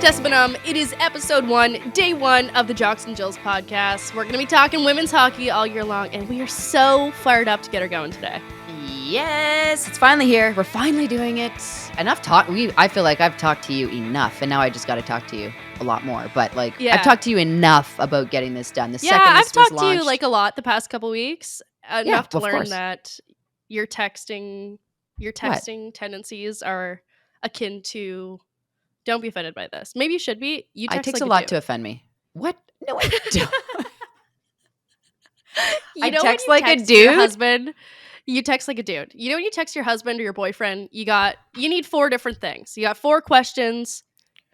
Tessa Bonhomme. It is episode 1, day 1 of the Jocks and Jills podcast. We're going to be talking women's hockey all year long, and we are so fired up to get her going today. Yes, it's finally here. We're finally doing it. Enough talk. I feel like I've talked to you enough, and now I just got to talk to you a lot more. But I've talked to you enough about getting this done. I've talked to you a lot the past couple weeks. Enough to learn course. that your texting tendencies are akin to. Don't be offended by this. Maybe you should be. You text it takes like a lot dude. to offend me. What? No, I don't. I text like a dude. Your husband. You text like a dude. You know when you text your husband or your boyfriend, you need 4 different things. You got 4 questions,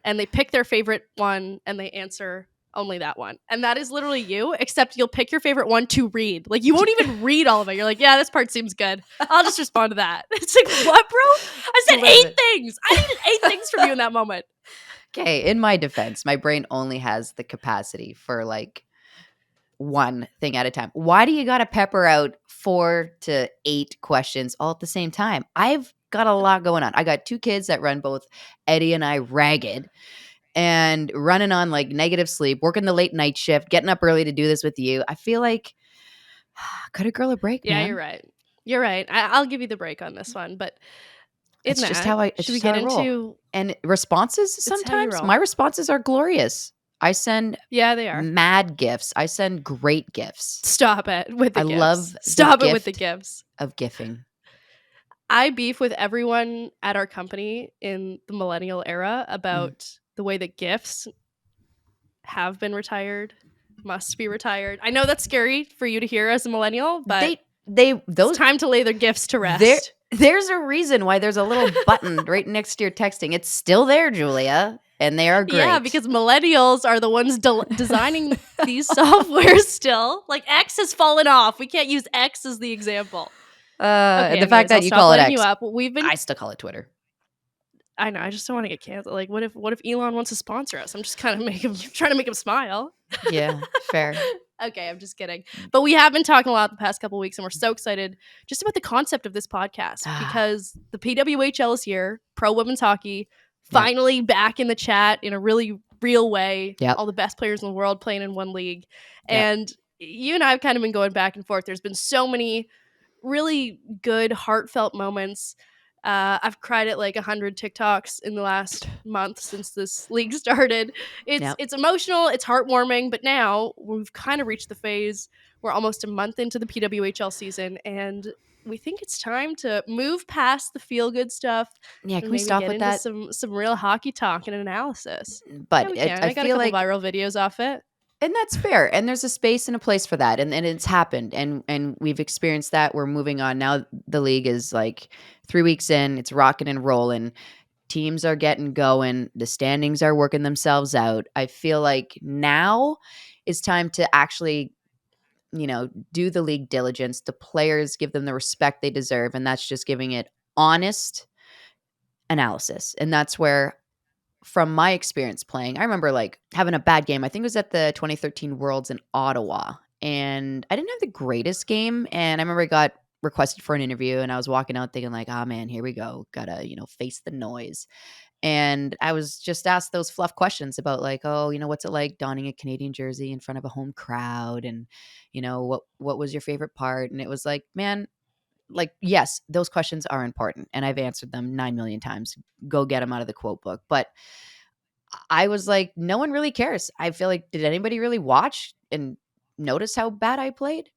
and they pick their favorite one, and they answer only that one. And that is literally you, except you'll pick your favorite one to read. Like, you won't even read all of it. You're like, yeah, this part seems good. I'll just respond to that. It's like, what, bro? I said 8 things. I needed 8 things from you in that moment. Okay, in my defense, my brain only has the capacity for one thing at a time. Why do you got to pepper out 4 to 8 questions all at the same time? I've got a lot going on. I got 2 kids that run both Eddie and I ragged and running on negative sleep, working the late night shift, getting up early to do this with you. I feel like cut a girl a break, man. Yeah, you're right. You're right. I'll give you the break on this one, but it's just how I roll. And responses sometimes, my responses are glorious. I send they are mad gifts. I send great gifts. Stop it with the gifts. I love Stop it with the gifts of gifting. I beef with everyone at our company in the millennial era about the way that gifts have been retired, must be retired. I know that's scary for you to hear as a millennial, but it's time to lay their gifts to rest. There's a reason why there's a little button right next to your texting. It's still there, Julia, and they are great. Yeah, because millennials are the ones designing these softwares still. X has fallen off. We can't use X as the example. The fact that you call it X. You up. I still call it Twitter. I know. I just don't want to get canceled. What if Elon wants to sponsor us? I'm just kind of trying to make him smile. Yeah, fair. Okay, I'm just kidding. But we have been talking a lot the past couple of weeks, and we're so excited just about the concept of this podcast because the PWHL is here, pro women's hockey, finally back in the chat in a really real way. Yep. All the best players in the world playing in one league. And you and I have kind of been going back and forth. There's been so many really good, heartfelt moments. I've cried at 100 TikToks in the last month since this league started. It's emotional, it's heartwarming, but now we've kind of reached the phase. We're almost a month into the PWHL season, and we think it's time to move past the feel-good stuff. Yeah, can we stop with that? Some real hockey talk and analysis. But I got a couple viral videos off it. And that's fair. And there's a space and a place for that. And it's happened. And we've experienced that. We're moving on. Now the league is 3 weeks in. It's rocking and rolling. Teams are getting going. The standings are working themselves out. I feel like now is time to actually, do the league diligence. The players, give them the respect they deserve. And that's just giving it honest analysis. And that's where, from my experience playing, I remember having a bad game. I think it was at the 2013 Worlds in Ottawa, and I didn't have the greatest game. And I remember I got requested for an interview, and I was walking out thinking oh man, here we go. Gotta, face the noise. And I was just asked those fluff questions about what's it like donning a Canadian jersey in front of a home crowd? And, what was your favorite part? And it was man, yes, those questions are important, and I've answered them 9 million times. Go get them out of the quote book. But I was no one really cares. I feel did anybody really watch and notice how bad I played?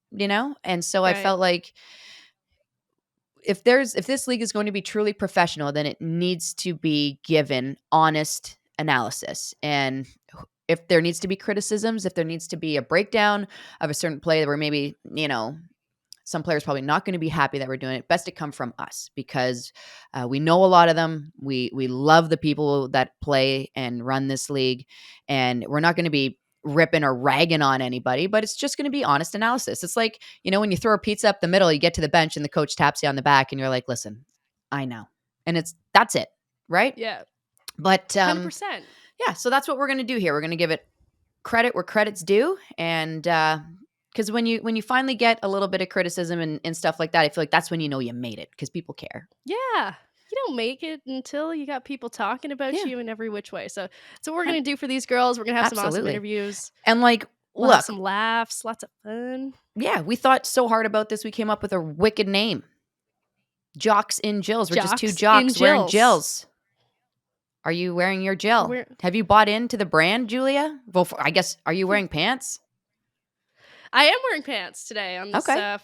And so I felt if this league is going to be truly professional, then it needs to be given honest analysis. And if there needs to be criticisms, if there needs to be a breakdown of a certain play where maybe, some players probably not going to be happy that we're doing it, best to come from us, because we know a lot of them. We love the people that play and run this league, and we're not going to be ripping or ragging on anybody, but it's just going to be honest analysis. It's when you throw a pizza up the middle, you get to the bench and the coach taps you on the back and you're like, listen, I know. And that's it. Right? Yeah. But 100%. Yeah. So that's what we're going to do here. We're going to give it credit where credit's due. And, because when you finally get a little bit of criticism and stuff like that, I feel that's when you know you made it, because people care. Yeah. you don't make it until you got people talking about Yeah. you in every which way. So what we're gonna do for these girls. We're gonna have some awesome Absolutely. interviews. And like, We'll have look, some laughs, lots of fun. yeah, we thought so hard about this. We came up with a wicked name. Jocks in Jills. We're just two Jocks in jocks wearing Jills. Jills. Are you wearing your Jill? Have you bought into the brand, Julia? Well, I guess, are you wearing pants? I am wearing pants today on this Okay.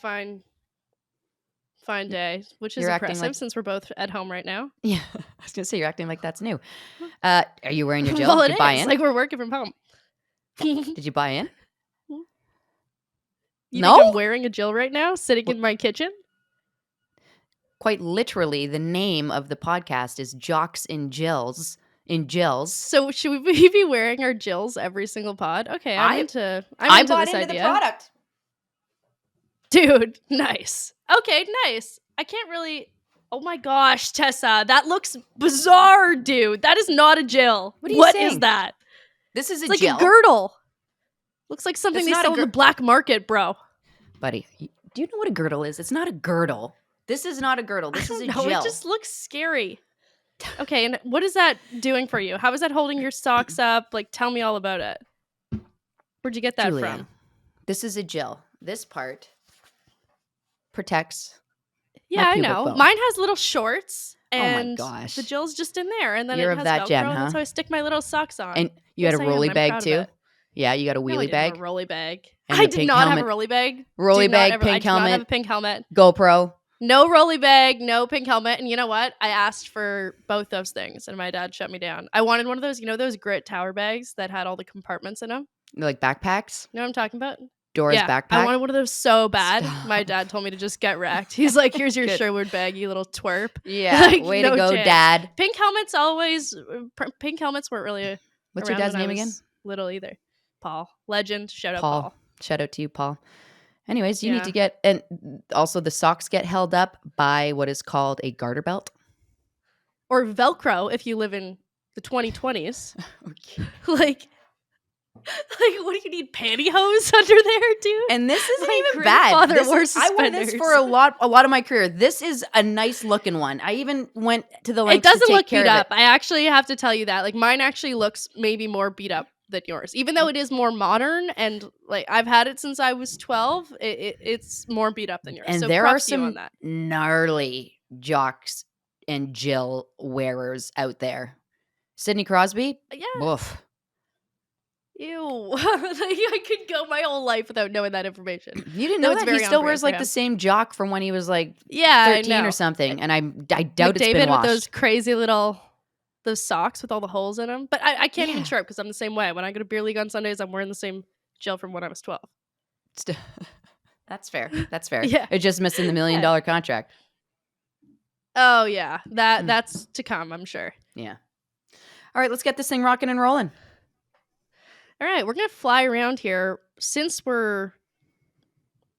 fine day, which is You're acting impressive like- since we're both at home right now. Yeah, I was gonna say you're acting like that's new. Are you wearing your Jill? Well, Did you buy in? like we're working from home. Did you buy in? You No? think I'm wearing a Jill right now, sitting in my kitchen? Quite literally, the name of the podcast is Jocks in Jills. In Jills. So should we be wearing our Jills every single pod? Okay, I'm into bought this into idea. the product. Dude, nice. Okay, nice. I can't really. Oh my gosh, Tessa, that looks bizarre, dude. That is not a Jill. What are you What saying? is that? This is It's a like Jill. a girdle. Looks like something It's they not a sell on the black market, bro. Buddy, do you know what a girdle is? It's not a girdle. This is not a girdle. This is a Jill. It just looks scary. Okay, and what is that doing for you? How is that holding your socks up? Like, tell me all about it. Where'd you get that Julia, from? This is a Jill. This part protects. Yeah, I pubic know. bone. Mine has little shorts, Oh my and gosh. the Jill's just in there, and then You're it of has that Velcro, gen, and that's huh? how I stick my little socks on. And you had Yes, a I am. rolly I'm bag proud of too? it. Yeah, you got a No, I wheelie didn't bag. have a rolly bag. And I the did pink not have helmet. a rolly bag. Rolly Did not bag, ever- pink I did not helmet. have a pink helmet. GoPro. No rolly bag, no pink helmet. And you know what? I asked for both those things, and my dad shut me down. I wanted one of those, those grit tower bags that had all the compartments in them. Like backpacks? You know what I'm talking about? Dora's Yeah, backpack? I wanted one of those so bad. Stop. My dad told me to just get wrecked. He's like, here's your Good. Sherwood bag, you little twerp. Yeah, Like, way no to go, chance. Dad. Pink helmets weren't really What's your around dad's when I name again? was little either. Paul. Legend. Shout out Paul. Paul. Shout out to you, Paul. Anyways, you Yeah. need to get, and also the socks get held up by what is called a garter belt. Or Velcro if you live in the 2020s. Okay. like, what do you need? Pantyhose under there, dude? And this isn't My even bad. grandfather wore I wore this suspenders. for a lot of my career. This is a nice looking one. I even went to the It length to doesn't take look care beat of up. I actually have to tell you that. Like, mine actually looks maybe more beat up than yours, even though it is more modern and like I've had it since I was 12. It's more beat up than yours. And so there are props to you some on that. gnarly Jocks and Jill wearers out there. Sidney Crosby? Yeah. Woof. Ew. Like, I could go my whole life without knowing that information. You didn't No, know it's that? He very still on wears brand like for the him. same jock from when he was like Yeah, 13 I know. or something. And I doubt it's McDavid been washed. with those crazy little those socks with all the holes in them. But I can't even show up because I'm the same way. When I go to beer league on Sundays, I'm wearing the same Jill from when I was 12. That's fair. That's fair. Yeah. It's just missing the $1 million contract. Oh yeah, that's to come, I'm sure. Yeah. All right, let's get this thing rocking and rolling. All right, we're going to fly around here. Since we're a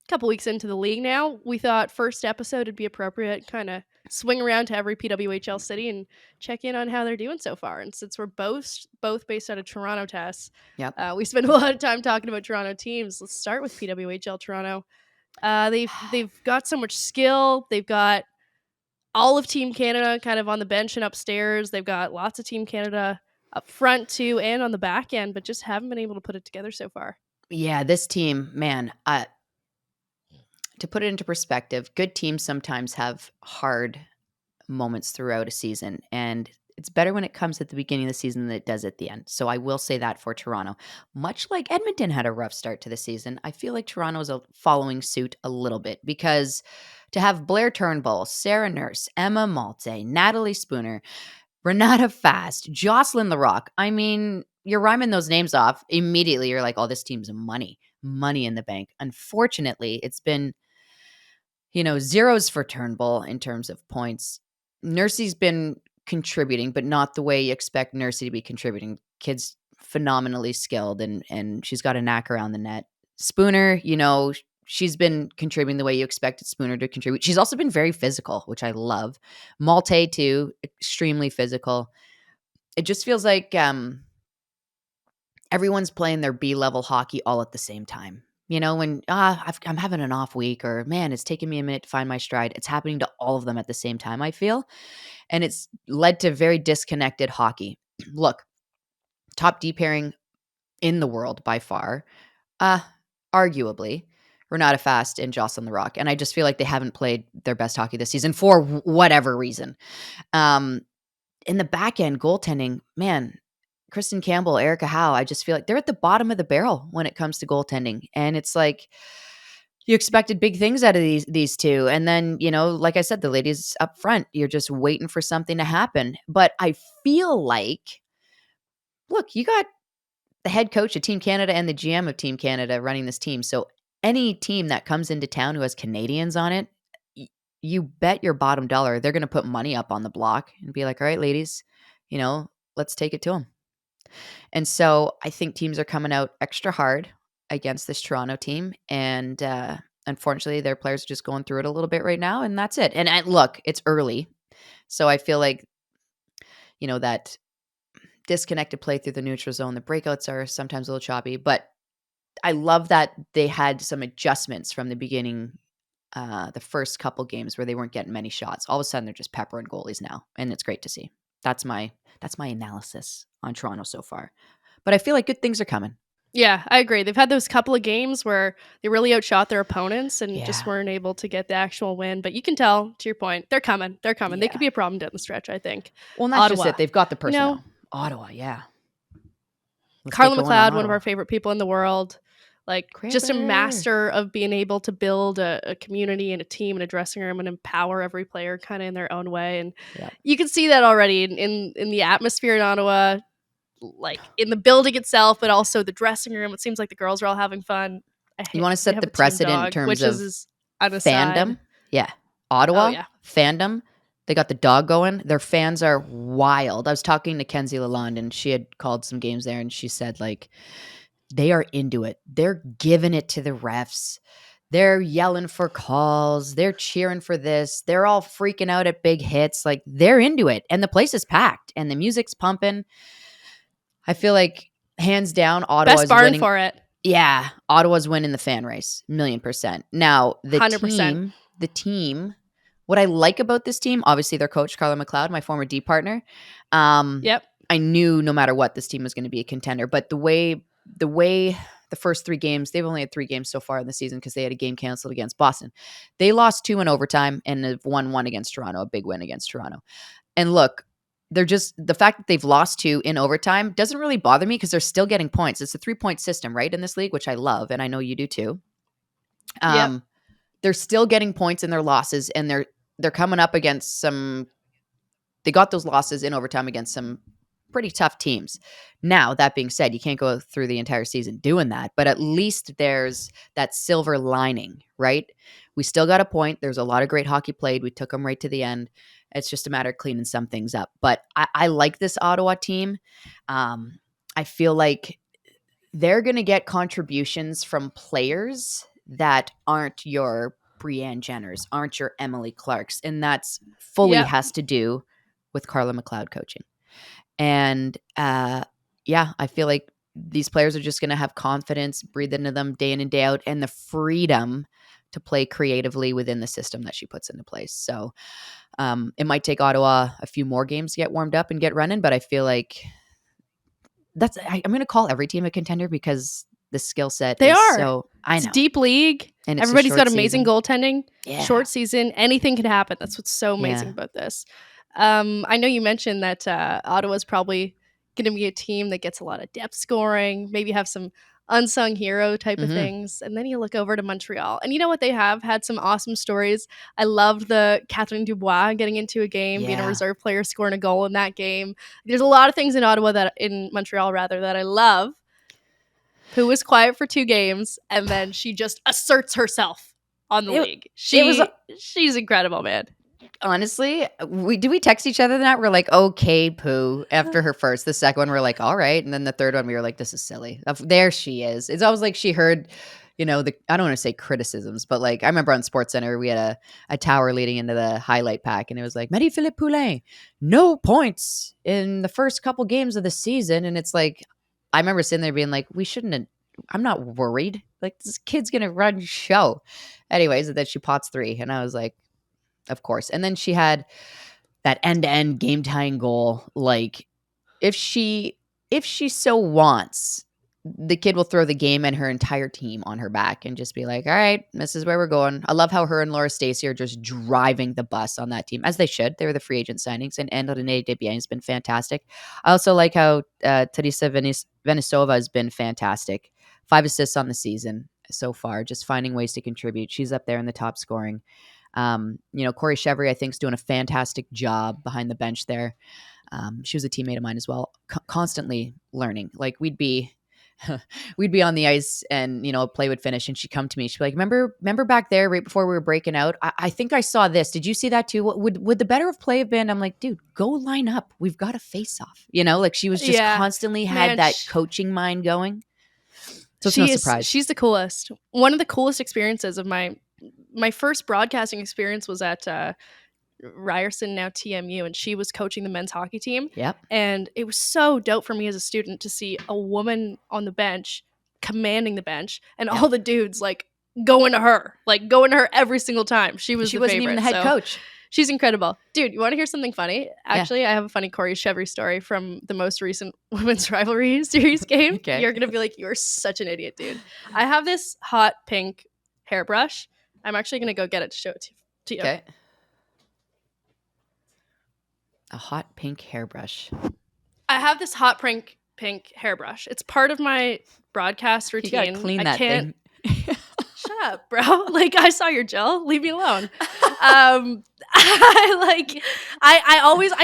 couple weeks into the league now, we thought first episode would be appropriate, kind of swing around to every PWHL city and check in on how they're doing so far. And since we're both based out of Toronto, Tess, we spend a lot of time talking about Toronto teams. Let's start with PWHL Toronto. They've got so much skill. They've got all of Team Canada kind of on the bench and upstairs. They've got lots of Team Canada up front too and on the back end, but just haven't been able to put it together so far. Yeah, this team, man, to put it into perspective, good teams sometimes have hard moments throughout a season, and it's better when it comes at the beginning of the season than it does at the end. So I will say that for Toronto. Much like Edmonton had a rough start to the season, I feel like Toronto is following suit a little bit because to have Blair Turnbull, Sarah Nurse, Emma Malte, Natalie Spooner, Renata Fast, Jocelyn LaRock. I mean, you're rhyming those names off. Immediately, you're like, oh, this team's money in the bank. Unfortunately, it's been, zeros for Turnbull in terms of points. Nursey's been contributing, but not the way you expect Nursey to be contributing. Kid's phenomenally skilled, and she's got a knack around the net. Spooner, she's been contributing the way you expected Spooner to contribute. She's also been very physical, which I love. Malte, too, extremely physical. It just feels like everyone's playing their B-level hockey all at the same time You know, when I'm having an off week, or man, it's taking me a minute to find my stride. It's happening to all of them at the same time, I feel. And it's led to very disconnected hockey. Look, top D pairing in the world by far, uh, arguably, Renata Fast and Jocelyn Larocque. And I just feel like they haven't played their best hockey this season for whatever reason. In the back end, goaltending, man, Kristen Campbell, Erica Howe, I just feel like they're at the bottom of the barrel when it comes to goaltending. And it's like you expected big things out of these two. And then, you know, like I said, the ladies up front, you're just waiting for something to happen. But I feel like, look, you got the head coach of Team Canada and the GM of Team Canada running this team. So any team that comes into town who has Canadians on it, you bet your bottom dollar they're going to put money up on the block and be like, all right, ladies, you know, let's take it to them. And so I think teams are coming out extra hard against this Toronto team. And unfortunately, their players are just going through it a little bit right now. And that's it. And look, it's early. So I feel like, you know, that disconnected play through the neutral zone, the breakouts are sometimes a little choppy. But I love that they had some adjustments from the beginning, the first couple games where they weren't getting many shots. All of a sudden, they're just peppering goalies now. And it's great to see. That's my analysis on Toronto so far. But I feel like good things are coming. Yeah, I agree. They've had those couple of games where they really outshot their opponents and Yeah. just weren't able to get the actual win. But you can tell, to your point, they're coming. They're coming. They Yeah. could be a problem down the stretch, I think. Well, not just Ottawa. it. They've got the personnel. You know, Ottawa, yeah. Let's Carla get going on McLeod, one of Ottawa. our favorite people in the world, like just a Cripper. master of being able to build a community and a team and a dressing room and empower every player kind of in their own way. And Yep. you can see that already in the atmosphere in Ottawa, like in the building itself, but also the dressing room. It seems like the girls are all having fun. You want to set the precedent in terms which of is on a side. fandom? Yeah. Ottawa, Oh, yeah. fandom. They got the dog going. Their fans are wild. I was talking to Kenzie Lalonde, and she had called some games there, and she said, like, they are into it. They're giving it to the refs. They're yelling for calls. They're cheering for this. They're all freaking out at big hits. Like, they're into it. And the place is packed, and the music's pumping. I feel like, hands down, Ottawa's Best barn winning. for it. Yeah, Ottawa's winning the fan race, 1,000,000%. Now, the 100%. team, what I like about this team, obviously their coach, Carla McLeod, my former D partner. Yep. I knew no matter what, this team was going to be a contender. But the way the first 3 games, they've only had 3 games so far in the season because they had a game canceled against Boston. They lost 2 in overtime and have won 1 against Toronto, a big win against Toronto. And look, they're just, the fact that they've lost 2 in overtime doesn't really bother me because they're still getting points. It's a 3-point system, right, in this league, which I love, and I know you do too. Yep. They're still getting points in their losses, and they're coming up against some. They got those losses in overtime against some pretty tough teams. Now, that being said, you can't go through the entire season doing that, but at least there's that silver lining, right? We still got a point. There's a lot of great hockey played. We took them right to the end. It's just a matter of cleaning some things up. But I like this Ottawa team. I feel like they're going to get contributions from players that aren't your Brianne Jenners, aren't your Emily Clarks. And that's fully has to do with Carla McLeod coaching. And yeah, I feel like these players are just going to have confidence, breathe into them day in and day out, and the freedom to play creatively within the system that she puts into place. So it might take Ottawa a few more games to get warmed up and get running, but I feel like I'm going to call every team a contender because the skill set is so, I know. It's a deep league. And it's everybody's got amazing goaltending. Yeah. Short season. Anything can happen. That's what's so amazing about this. I know you mentioned that Ottawa's probably going to be a team that gets a lot of depth scoring, maybe have some unsung hero type of things. And then you look over to Montreal. And you know what? They have had some awesome stories. I loved the Catherine Dubois getting into a game, being a reserve player, scoring a goal in that game. There's a lot of things in Montreal that I love. Who was quiet for 2 games, and then she just asserts herself on the league. She's incredible, man. Honestly, we text each other that? We're like, okay, poo, after her first. The second one, we're like, all right. And then the third one, we were like, this is silly. There she is. It's always like she heard, you know, I don't want to say criticisms, but like I remember on SportsCenter, we had a tower leading into the highlight pack, and it was like, Marie-Philippe Poulin, no points in the first couple games of the season. And it's like, I remember sitting there being like, we shouldn't have I'm not worried. Like, this kid's gonna run show. Anyways, and then she pots 3, and I was like, of course. And then she had that end-to-end game-tying goal. Like, if she so wants, the kid will throw the game and her entire team on her back and just be like, all right, this is where we're going. I love how her and Laura Stacey are just driving the bus on that team, as they should. They were the free agent signings, and Renee Desbiens has been fantastic. I also like how Teresa Venisova has been fantastic. 5 assists on the season so far, just finding ways to contribute. She's up there in the top scoring. Corey Chevry, I think, is doing a fantastic job behind the bench there. She was a teammate of mine as well, constantly learning. Like, we'd be on the ice and, play would finish and she'd come to me. She'd be like, remember back there right before we were breaking out? I think I saw this. Did you see that too? What would the better of play have been? I'm like, dude, go line up. We've got a face off. Like, she was just constantly had that coaching mind going. So it's no surprise. She's the coolest. One of the coolest experiences of my first broadcasting experience was at Ryerson, now TMU, and she was coaching the men's hockey team. Yep. And it was so dope for me as a student to see a woman on the bench commanding the bench, and all the dudes like going to her every single time. She wasn't favorite, even the head coach. She's incredible. Dude, you want to hear something funny? Actually, I have a funny Corey Chevry story from the most recent women's rivalry series game. Okay. You're going to be like, you're such an idiot, dude. I have this hot pink hairbrush. I'm actually going to go get it to show it to you. Okay. A hot pink hairbrush. I have this hot pink hairbrush. It's part of my broadcast routine. You gotta clean that thing. Shut up, bro. Like, I saw your gel. Leave me alone. I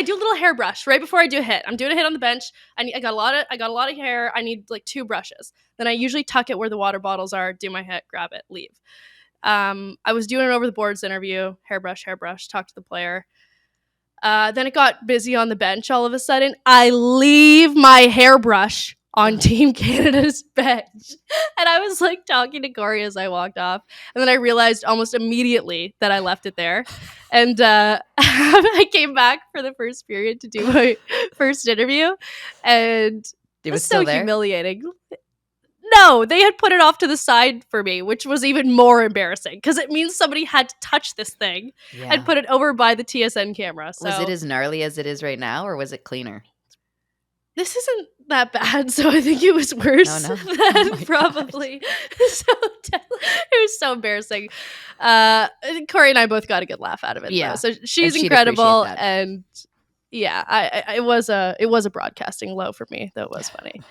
do a little hairbrush right before I do a hit. I'm doing a hit on the bench. I got a lot of hair. I need like 2 brushes. Then I usually tuck it where the water bottles are, do my hit, grab it, leave. I was doing an over the boards interview, hairbrush, talk to the player. Then it got busy on the bench all of a sudden. I leave my hairbrush on Team Canada's bench. And I was like talking to Corey as I walked off. And then I realized almost immediately that I left it there. And I came back for the first period to do my first interview. And it was so still there? Humiliating. No, they had put it off to the side for me, which was even more embarrassing because it means somebody had to touch this thing and put it over by the TSN camera. So, was it as gnarly as it is right now, or was it cleaner? This isn't that bad, so I think it was worse than probably. It was so embarrassing. Corey and I both got a good laugh out of it. Yeah, though. So she's incredible, and it was a broadcasting low for me, though it was funny.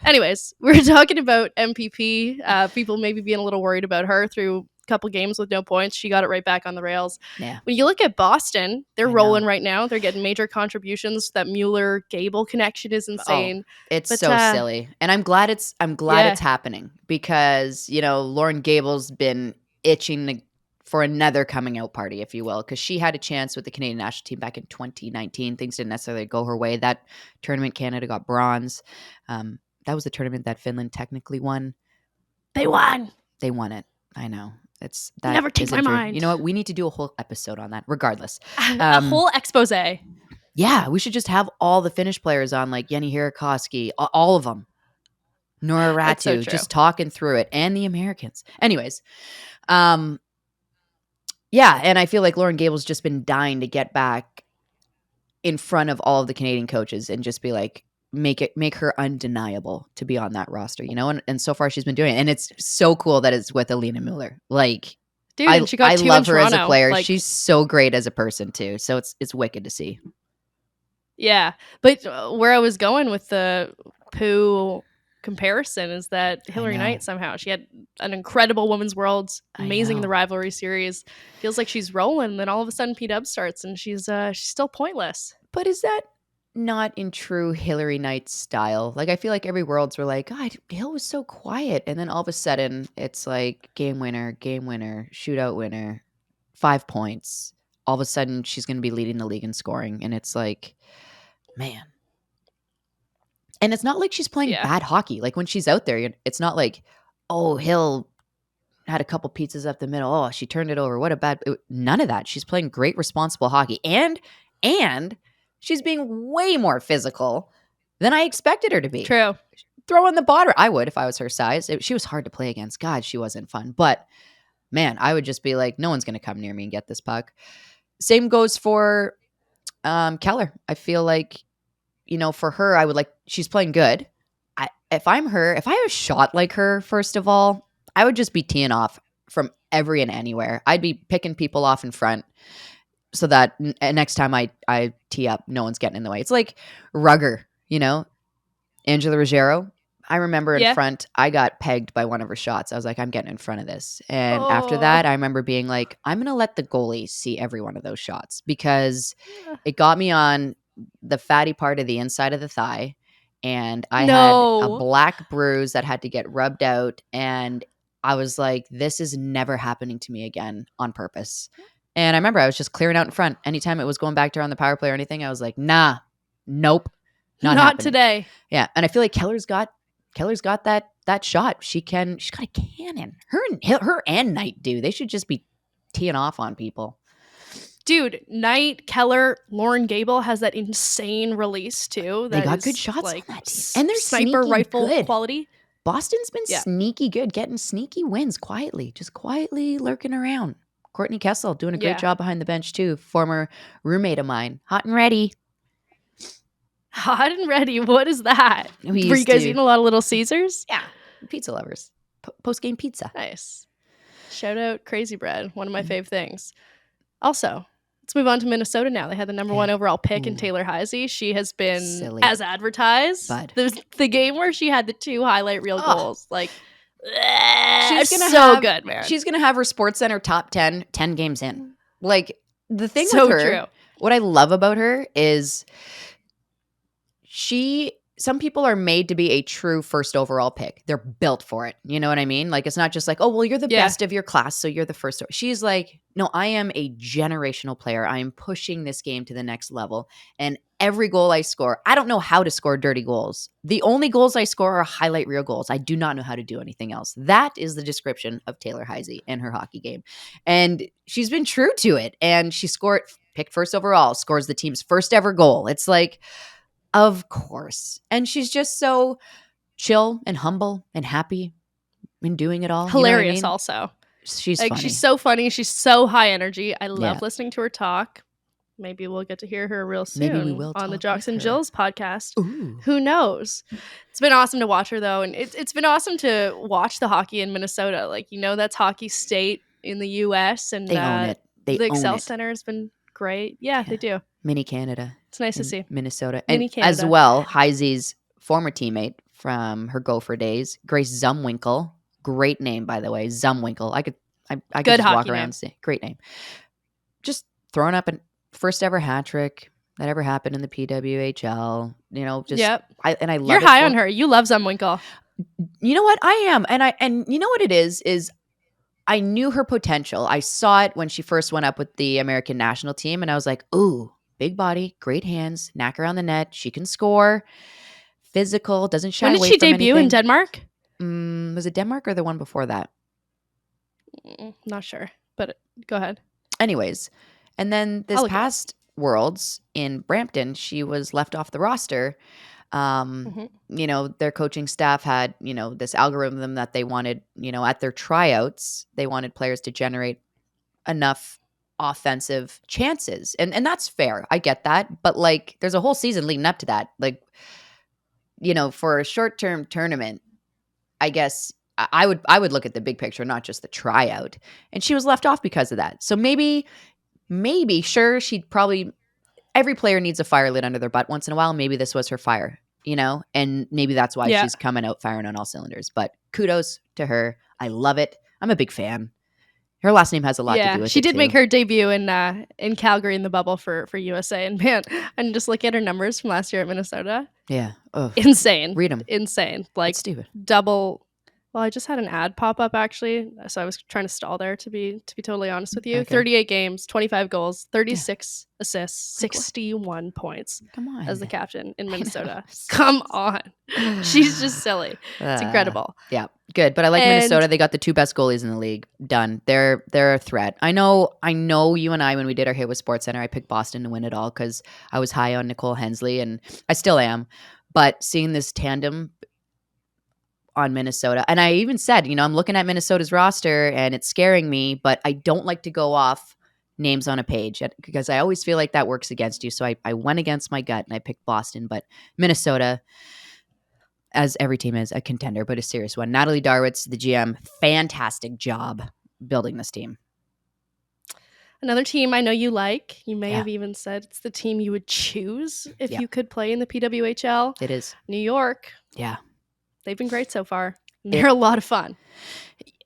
Anyways, we're talking about MPP. People maybe being a little worried about her through a couple games with no points. She got it right back on the rails. Yeah. When you look at Boston, they're rolling right now. They're getting major contributions. That Mueller-Gable connection is insane. It's so silly. And I'm glad it's happening because, Lauren Gable's been itching for another coming out party, if you will, because she had a chance with the Canadian national team back in 2019. Things didn't necessarily go her way. That tournament, Canada got bronze. That was the tournament that Finland technically won. They won it. I know. It's that never take my mind. You know what? We need to do a whole episode on that. Regardless, a whole expose. Yeah, we should just have all the Finnish players on, like Jenny Hirakoski, all of them. Nora Ratu, just talking through it, and the Americans. Anyways, and I feel like Lauren Gable's just been dying to get back in front of all of the Canadian coaches and just be like, make her undeniable to be on that roster, and so far she's been doing it, and it's so cool that it's with Alina Mueller. Like, dude, she got 2 love her Toronto. as a player. Like, she's so great as a person too. So it's wicked to see. Yeah, but where I was going with the Pooh comparison is that Hillary Knight somehow she had an incredible Women's Worlds, amazing in the rivalry series. Feels like she's rolling, and then all of a sudden P-Dub starts and she's still pointless. But is that not in true Hillary Knight style? Like, I feel like every Worlds were like, God, Hill was so quiet, and then all of a sudden it's like game winner, shootout winner, 5 points. All of a sudden she's going to be leading the league in scoring, and it's like, man. And it's not like she's playing bad hockey. Like, when she's out there, it's not like, oh, Hill had a couple pizzas up the middle. Oh, she turned it over. What a bad. None of that. She's playing great, responsible hockey. And she's being way more physical than I expected her to be. True. throw in the bottom. I would if I was her size. She was hard to play against. God, she wasn't fun. But man, I would just be like, no one's going to come near me and get this puck. Same goes for Keller. I feel like, for her, I would like, she's playing good. If I'm her, if I have a shot like her, first of all, I would just be teeing off from every and anywhere. I'd be picking people off in front so that next time I tee up, no one's getting in the way. It's like Rugger, Angela Ruggiero. I remember in front, I got pegged by one of her shots. I was like, I'm getting in front of this. And after that, I remember being like, I'm going to let the goalie see every one of those shots because it got me on the fatty part of the inside of the thigh. And I had a black bruise that had to get rubbed out. And I was like, this is never happening to me again on purpose. And I remember I was just clearing out in front. Anytime it was going back to her on the power play or anything, I was like, nah, nope, not happening. Today. Yeah. And I feel like Keller's got that shot. She's got a cannon. Her and Knight do. They should just be teeing off on people. Dude, Knight, Keller, Lauren Gable has that insane release too. They got good shots on that team. And they're sniper rifle good. quality. Boston's been sneaky good, getting sneaky wins quietly, just quietly lurking around. Courtney Kessel doing a great job behind the bench too. Former roommate of mine. Hot and ready. Hot and ready. What is that? Were you guys eating a lot of Little Caesars? Yeah. Pizza lovers. Post-game pizza. Nice. Shout out Crazy Bread. One of my fave things. Also, let's move on to Minnesota now. They had the number 1 overall pick in Taylor Heisey. She has been, silly, as advertised. The game where she had the 2 highlight reel goals. Like, she's gonna good, man. She's going to have her SportsCenter top 10 games in. Like, the thing with her, true. What I love about her is some people are made to be a true first overall pick. They're built for it. You know what I mean? Like, it's not just like, oh, well, you're the best of your class, so you're the first. She's like, no, I am a generational player. I am pushing this game to the next level. And every goal I score, I don't know how to score dirty goals. The only goals I score are highlight reel goals. I do not know how to do anything else. That is the description of Taylor Heisey and her hockey game. And she's been true to it. And she picked first overall, scores the team's first ever goal. It's like, of course. And she's just so chill and humble and happy in doing it all. Hilarious, you know what I mean? Also. She's funny. She's so funny. She's so high energy. I love listening to her talk. Maybe we'll get to hear her real soon. Maybe we will on the Jocks and Jills podcast. Ooh. Who knows? It's been awesome to watch her though, and it's been awesome to watch the hockey in Minnesota. Like, that's Hockey State in the U.S. and they own it. The Excel Center has been great. Yeah, they do. Mini Canada. It's nice to see. Minnesota. Mini and Canada. As well, Heisey's former teammate from her Gopher days, Grace Zumwinkle. Great name, by the way. Zumwinkle. I could just walk around and say, great name. Just throwing up a first ever hat trick that ever happened in the PWHL. I love You're high on her. You love Zumwinkle. You know what? I am. And you know what it is I knew her potential. I saw it when she first went up with the American national team, and I was like, ooh, big body, great hands, knack around the net. She can score. Physical, doesn't shy away from anything. When did she debut in Denmark? Was it Denmark or the one before that? Not sure, but go ahead. Anyways, and then this past Worlds in Brampton, she was left off the roster. Their coaching staff had, this algorithm that they wanted, at their tryouts, they wanted players to generate enough offensive chances. And that's fair. I get that. But like, there's a whole season leading up to that. Like, for a short-term tournament, I guess I would look at the big picture, not just the tryout. And she was left off because of that. So maybe, sure, she'd probably, every player needs a fire lit under their butt once in a while. Maybe this was her fire, and maybe that's why she's coming out firing on all cylinders. But kudos to her. I love it. I'm a big fan. Her last name has a lot to do with it. She did make her debut in Calgary in the bubble for USA. And man, I'm just looking at her numbers from last year at Minnesota. Yeah. Oh, insane. Read them. Insane. Like, stupid. Double. Well, I just had an ad pop up actually, so I was trying to stall there. To be totally honest with you, okay. 38 games, 25 goals, 36 assists, 61 points. Come on, as the captain in Minnesota. Come on, she's just silly. It's incredible. Yeah, good. But I like Minnesota. They got the 2 best goalies in the league. Done. They're a threat. I know. You and I, when we did our hit with SportsCenter, I picked Boston to win it all because I was high on Nicole Hensley, and I still am. But seeing this tandem on Minnesota. And I even said, I'm looking at Minnesota's roster and it's scaring me, but I don't like to go off names on a page because I always feel like that works against you. So I went against my gut and I picked Boston, but Minnesota, as every team is, a contender, but a serious one. Natalie Darwitz, the GM, fantastic job building this team. Another team I know you like. You may Yeah. have even said it's the team you would choose if Yeah. you could play in the PWHL. It is. New York. Yeah. They've been great so far. They're a lot of fun.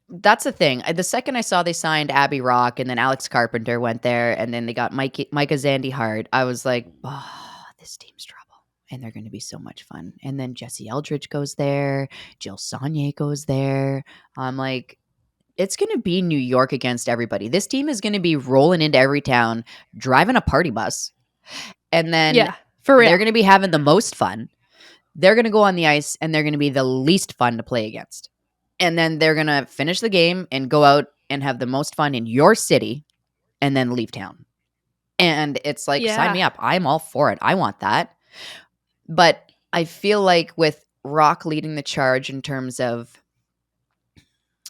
That's the thing. The second I saw they signed Abby Roque and then Alex Carpenter went there and then they got Micah Zandy Hart, I was like, oh, this team's trouble. And they're going to be so much fun. And then Jesse Eldridge goes there. Jill Saunier goes there. I'm like, it's going to be New York against everybody. This team is going to be rolling into every town, driving a party bus. And then for real. They're going to be having the most fun. They're going to go on the ice and they're going to be the least fun to play against. And then they're going to finish the game and go out and have the most fun in your city and then leave town. And it's like, sign me up. I'm all for it. I want that. But I feel like with Roque leading the charge in terms of,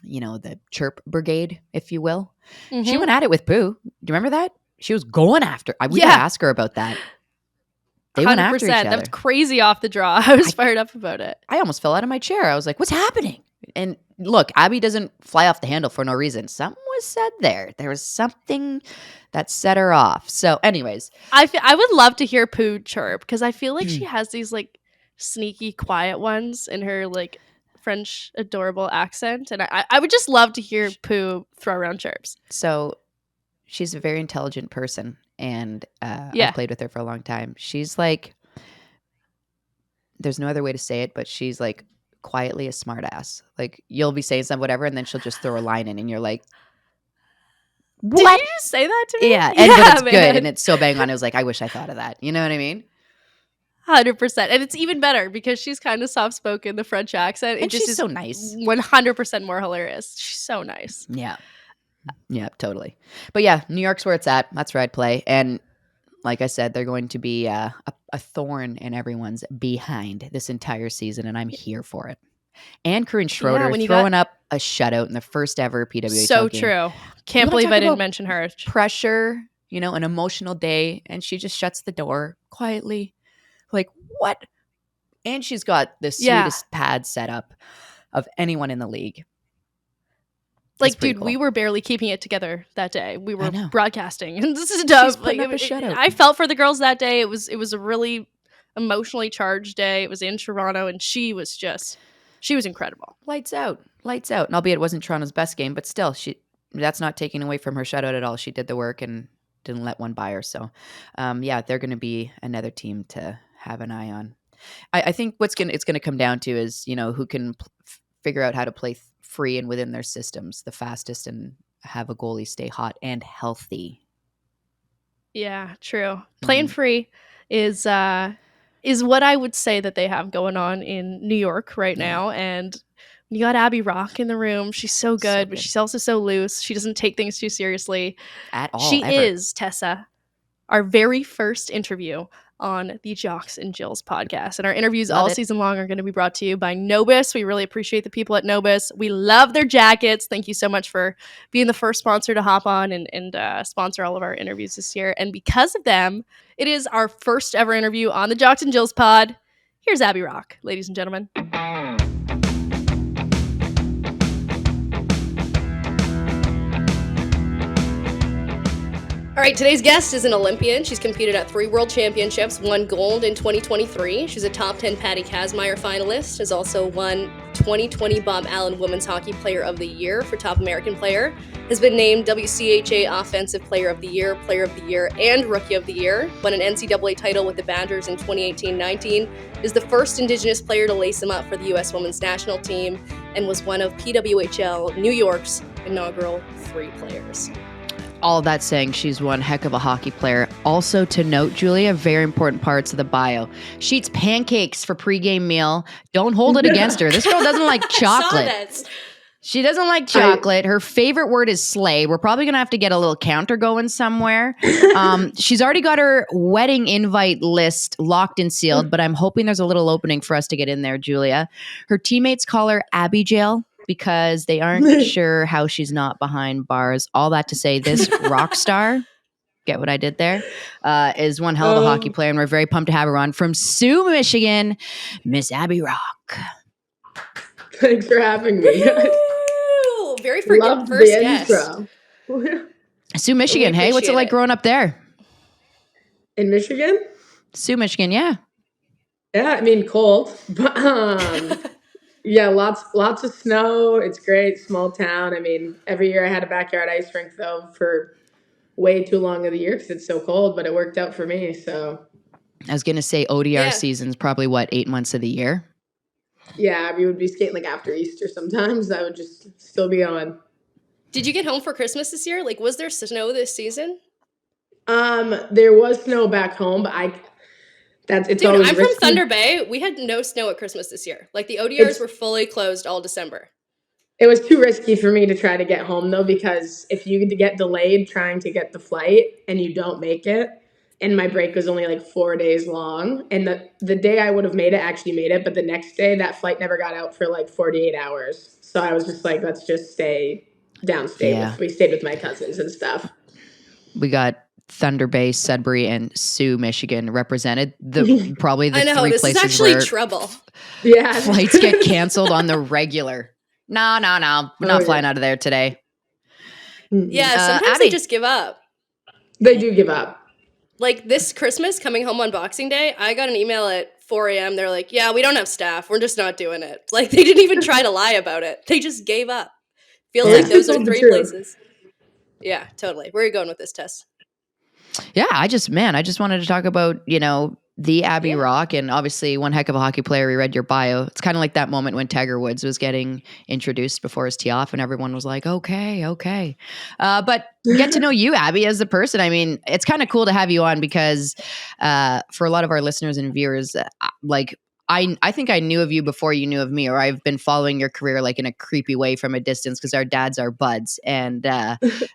the chirp brigade, if you will, she went at it with Pooh. Do you remember that? She was going after. We gotta ask her about that. They 100%. Went after each other. That was crazy off the draw. I was fired up about it. I almost fell out of my chair. I was like, what's happening? And look, Abby doesn't fly off the handle for no reason. Something was said there. There was something that set her off. So anyways. I would love to hear Pooh chirp because I feel like she has these like sneaky quiet ones in her like French adorable accent. And I would just love to hear Pooh throw around chirps. So she's a very intelligent person. And I've played with her for a long time. She's like, there's no other way to say it, but she's like quietly a smartass. Like you'll be saying something, whatever, and then she'll just throw a line in and you're like, what? Did you just say that to me? Yeah, and but it's good and it's so bang on. It was like, I wish I thought of that. You know what I mean? 100%. And it's even better because she's kind of soft spoken, the French accent. And she's so nice. 100% more hilarious. She's so nice. Yeah. Yeah, totally. But yeah, New York's where it's at. That's where I'd play. And like I said, they're going to be a thorn in everyone's behind this entire season, and I'm here for it. And Corinne Schroeder throwing up a shutout in the first ever PWHL so game. True. Can't believe I didn't mention her. Pressure, an emotional day, and she just shuts the door quietly. Like, what? And she's got the sweetest pad setup of anyone in the league. Like, dude, we were barely keeping it together that day. We were broadcasting, and this is dumb. Like, I felt for the girls that day. It was a really emotionally charged day. It was in Toronto, and she was incredible. Lights out. And albeit it wasn't Toronto's best game, but still, that's not taking away from her shutout at all. She did the work and didn't let one by her. So, they're going to be another team to have an eye on. I think it's going to come down to is who can figure out how to play free and within their systems the fastest and have a goalie stay hot and healthy. Yeah, true. Playing free is what I would say that they have going on in New York right now. And you got Abby Roque in the room. She's so good, but she's also so loose. She doesn't take things too seriously. At all. She is, Tessa, our very first interview on the Jocks and Jills podcast. And our interviews all season long are going to be brought to you by Nobis. We really appreciate the people at Nobis. We love their jackets. Thank you so much for being the first sponsor to hop on and sponsor all of our interviews this year. And because of them, it is our first ever interview on the Jocks and Jills pod. Here's Abby Roque, ladies and gentlemen. All right, today's guest is an Olympian. She's competed at 3 World Championships, won gold in 2023. She's a top 10 Patty Kazmaier finalist, has also won 2020 Bob Allen Women's Hockey Player of the Year for Top American Player, has been named WCHA Offensive Player of the Year, and Rookie of the Year, won an NCAA title with the Badgers in 2018-19, is the first Indigenous player to lace them up for the U.S. Women's National Team, and was one of PWHL New York's inaugural 3 players. All that saying she's one heck of a hockey player. Also to note, Julia, very important parts of the bio. She eats pancakes for pregame meal. Don't hold it against her. This girl doesn't like chocolate. She doesn't like chocolate. Her favorite word is slay. We're probably going to have to get a little counter going somewhere. She's already got her wedding invite list locked and sealed, but I'm hoping there's a little opening for us to get in there, Julia. Her teammates call her Abby Jail because they aren't sure how she's not behind bars. All that to say, this rock star, get what I did there, is one hell of a hockey player, and we're very pumped to have her on from Sioux, Michigan, Miss Abby Roque. Thanks for having me. Very first guest. Sioux, Michigan. Hey, what's it like growing up there? In Michigan? Sioux, Michigan, yeah. Yeah, I mean, cold. But, yeah, lots of snow. It's great. Small town. I mean, every year I had a backyard ice rink, though, for way too long of the year because it's so cold, but it worked out for me, so. I was going to say ODR season's probably, 8 months of the year? Yeah, we would be skating like after Easter sometimes. I would just still be on. Did you get home for Christmas this year? Like, was there snow this season? There was snow back home, but it's always I'm risky. from Thunder Bay. We had no snow at Christmas this year. Like, the ODRs were fully closed all December. It was too risky for me to try to get home, though, because if you get delayed trying to get the flight and you don't make it, and my break was only like 4 days long, and the day I would have made it actually made it, but the next day that flight never got out for like 48 hours. So I was just like, let's just stay downstate. Yeah. We stayed with my cousins and stuff. We got Thunder Bay, Sudbury, and Sioux, Michigan represented. Probably the I know, three this places is actually where trouble. Yeah, flights get canceled on the regular. No. We're not flying out of there today. Yeah, sometimes Abby, they just give up. They do give up. Like this Christmas, coming home on Boxing Day, I got an email at 4 a.m. They're like, yeah, we don't have staff. We're just not doing it. Like, they didn't even try to lie about it. They just gave up. Feels like those are three places. Yeah, totally. Where are you going with this, Tess? Yeah, I just wanted to talk about, the Abby Roque, and obviously one heck of a hockey player. We read your bio. It's kind of like that moment when Tiger Woods was getting introduced before his tee off and everyone was like, okay. But get to know you, Abby, as a person. I mean, it's kind of cool to have you on because for a lot of our listeners and viewers, I think I knew of you before you knew of me, or I've been following your career like in a creepy way from a distance because our dads are buds. And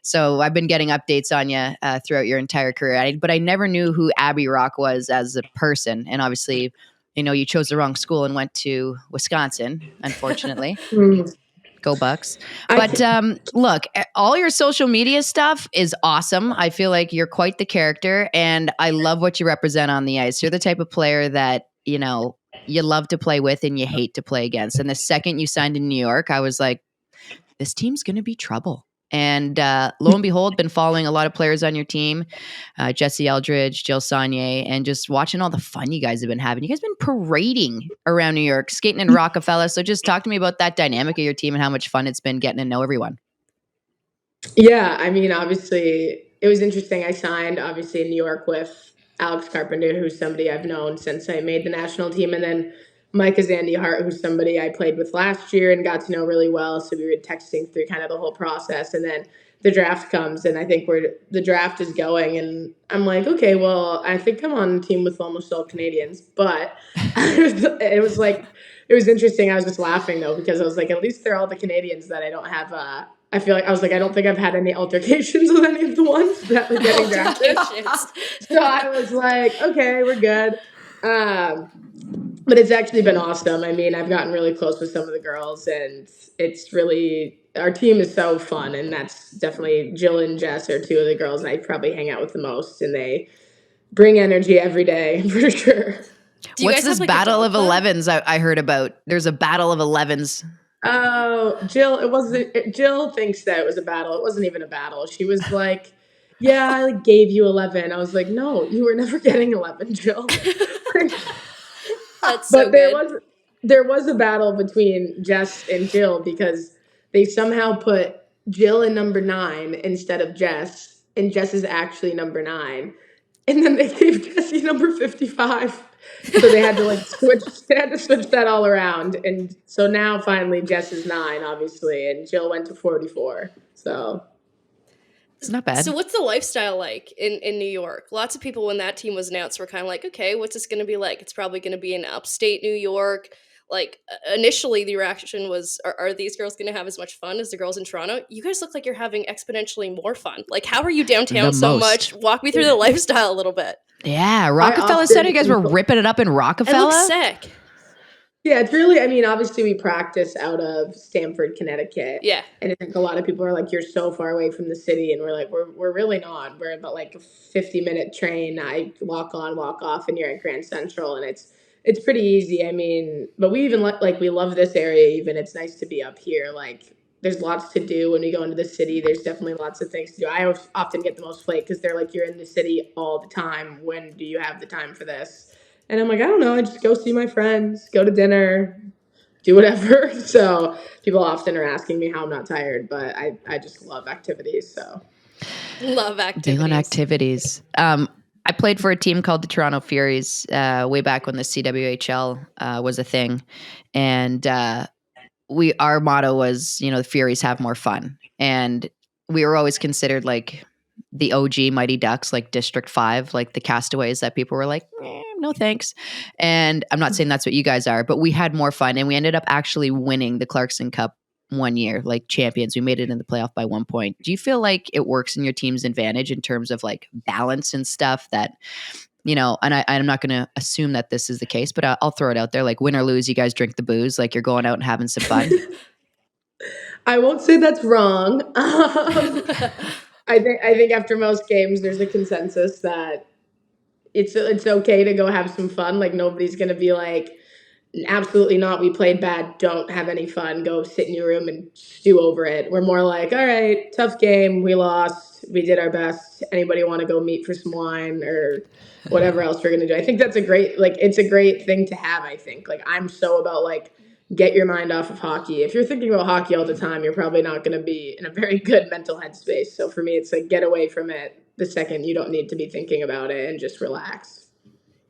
so I've been getting updates on you throughout your entire career. But I never knew who Abby Roque was as a person. And obviously, you chose the wrong school and went to Wisconsin, unfortunately. Go Bucks. But look, all your social media stuff is awesome. I feel like you're quite the character, and I love what you represent on the ice. You're the type of player that, you love to play with and you hate to play against. And the second you signed in New York, I was like, this team's going to be trouble. And lo and behold, been following a lot of players on your team, Jesse Eldridge, Jill Saunier, and just watching all the fun you guys have been having. You guys have been parading around New York, skating in Rockefeller. So just talk to me about that dynamic of your team and how much fun it's been getting to know everyone. Yeah, I mean, obviously, it was interesting. I signed, obviously, in New York with Alex Carpenter, who's somebody I've known since I made the national team, and then Micah Zandy Hart, who's somebody I played with last year and got to know really well. So we were texting through kind of the whole process, and then the draft comes, and I think the draft is going, and I'm like, okay, well, I think I'm on a team with almost all Canadians, but it was interesting. I was just laughing though because I was like, at least they're all the Canadians that I don't have. I feel like I was like, I don't think I've had any altercations with any of the ones that were getting drafted. So I was like, okay, we're good. But it's actually been awesome. I mean, I've gotten really close with some of the girls, and it's really, our team is so fun. And that's definitely Jill and Jess are two of the girls I probably hang out with the most, and they bring energy every day for sure. What's this battle of 11s I heard about? There's a battle of 11s. Oh, Jill thinks that it was a battle. It wasn't even a battle. She was like, yeah, I gave you 11. I was like, no, you were never getting 11, Jill. That's so good. There was a battle between Jess and Jill because they somehow put Jill in number 9 instead of Jess, and Jess is actually number 9. And then they gave Jessie number 55. So they had to switch that all around. And so now finally Jess is 9, obviously, and Jill went to 44. So it's not bad. So what's the lifestyle like in New York? Lots of people when that team was announced were kind of like, okay, what's this going to be like? It's probably going to be in upstate New York, like initially the reaction was, are these girls going to have as much fun as the girls in Toronto? You guys look like you're having exponentially more fun. Like, how are you downtown so much? Walk me through the lifestyle a little bit. Yeah, Rockefeller Center. You guys were ripping it up in It Rockefeller. looks sick. Yeah, it's really, I mean, obviously we practice out of Stamford, Connecticut. Yeah. And I think a lot of people are like, you're so far away from the city. And we're like, we're really not. We're about like a 50-minute train. I walk on, walk off, and you're at Grand Central. And it's pretty easy. I mean, but we even like, we love this area even. It's nice to be up here. Like, there's lots to do when we go into the city. There's definitely lots of things to do. I often get the most flake because they're like, you're in the city all the time. When do you have the time for this? And I'm like, I don't know. I just go see my friends, go to dinner, do whatever. So people often are asking me how I'm not tired, but I just love activities. So love activities. Big on activities. I played for a team called the Toronto Furies way back when the CWHL was a thing. And our motto was, the Furies have more fun. And we were always considered like the OG Mighty Ducks, like District 5, like the castaways that people were like, no thanks. And I'm not saying that's what you guys are, but we had more fun. And we ended up actually winning the Clarkson Cup one year, like champions. We made it in the playoff by 1 point. Do you feel like it works in your team's advantage in terms of like balance and stuff that, and I'm not going to assume that this is the case, but I'll throw it out there. Like win or lose, you guys drink the booze, like you're going out and having some fun. I won't say that's wrong. I think after most games, there's a consensus that it's okay to go have some fun. Like nobody's going to be like, absolutely not. We played bad. Don't have any fun. Go sit in your room and stew over it. We're more like, all right, tough game. We lost. We did our best. Anybody want to go meet for some wine or whatever else we're going to do? I think that's it's a great thing to have. I think I'm so about like, get your mind off of hockey. If you're thinking about hockey all the time, you're probably not going to be in a very good mental headspace. So for me, it's like get away from it the second you don't need to be thinking about it and just relax.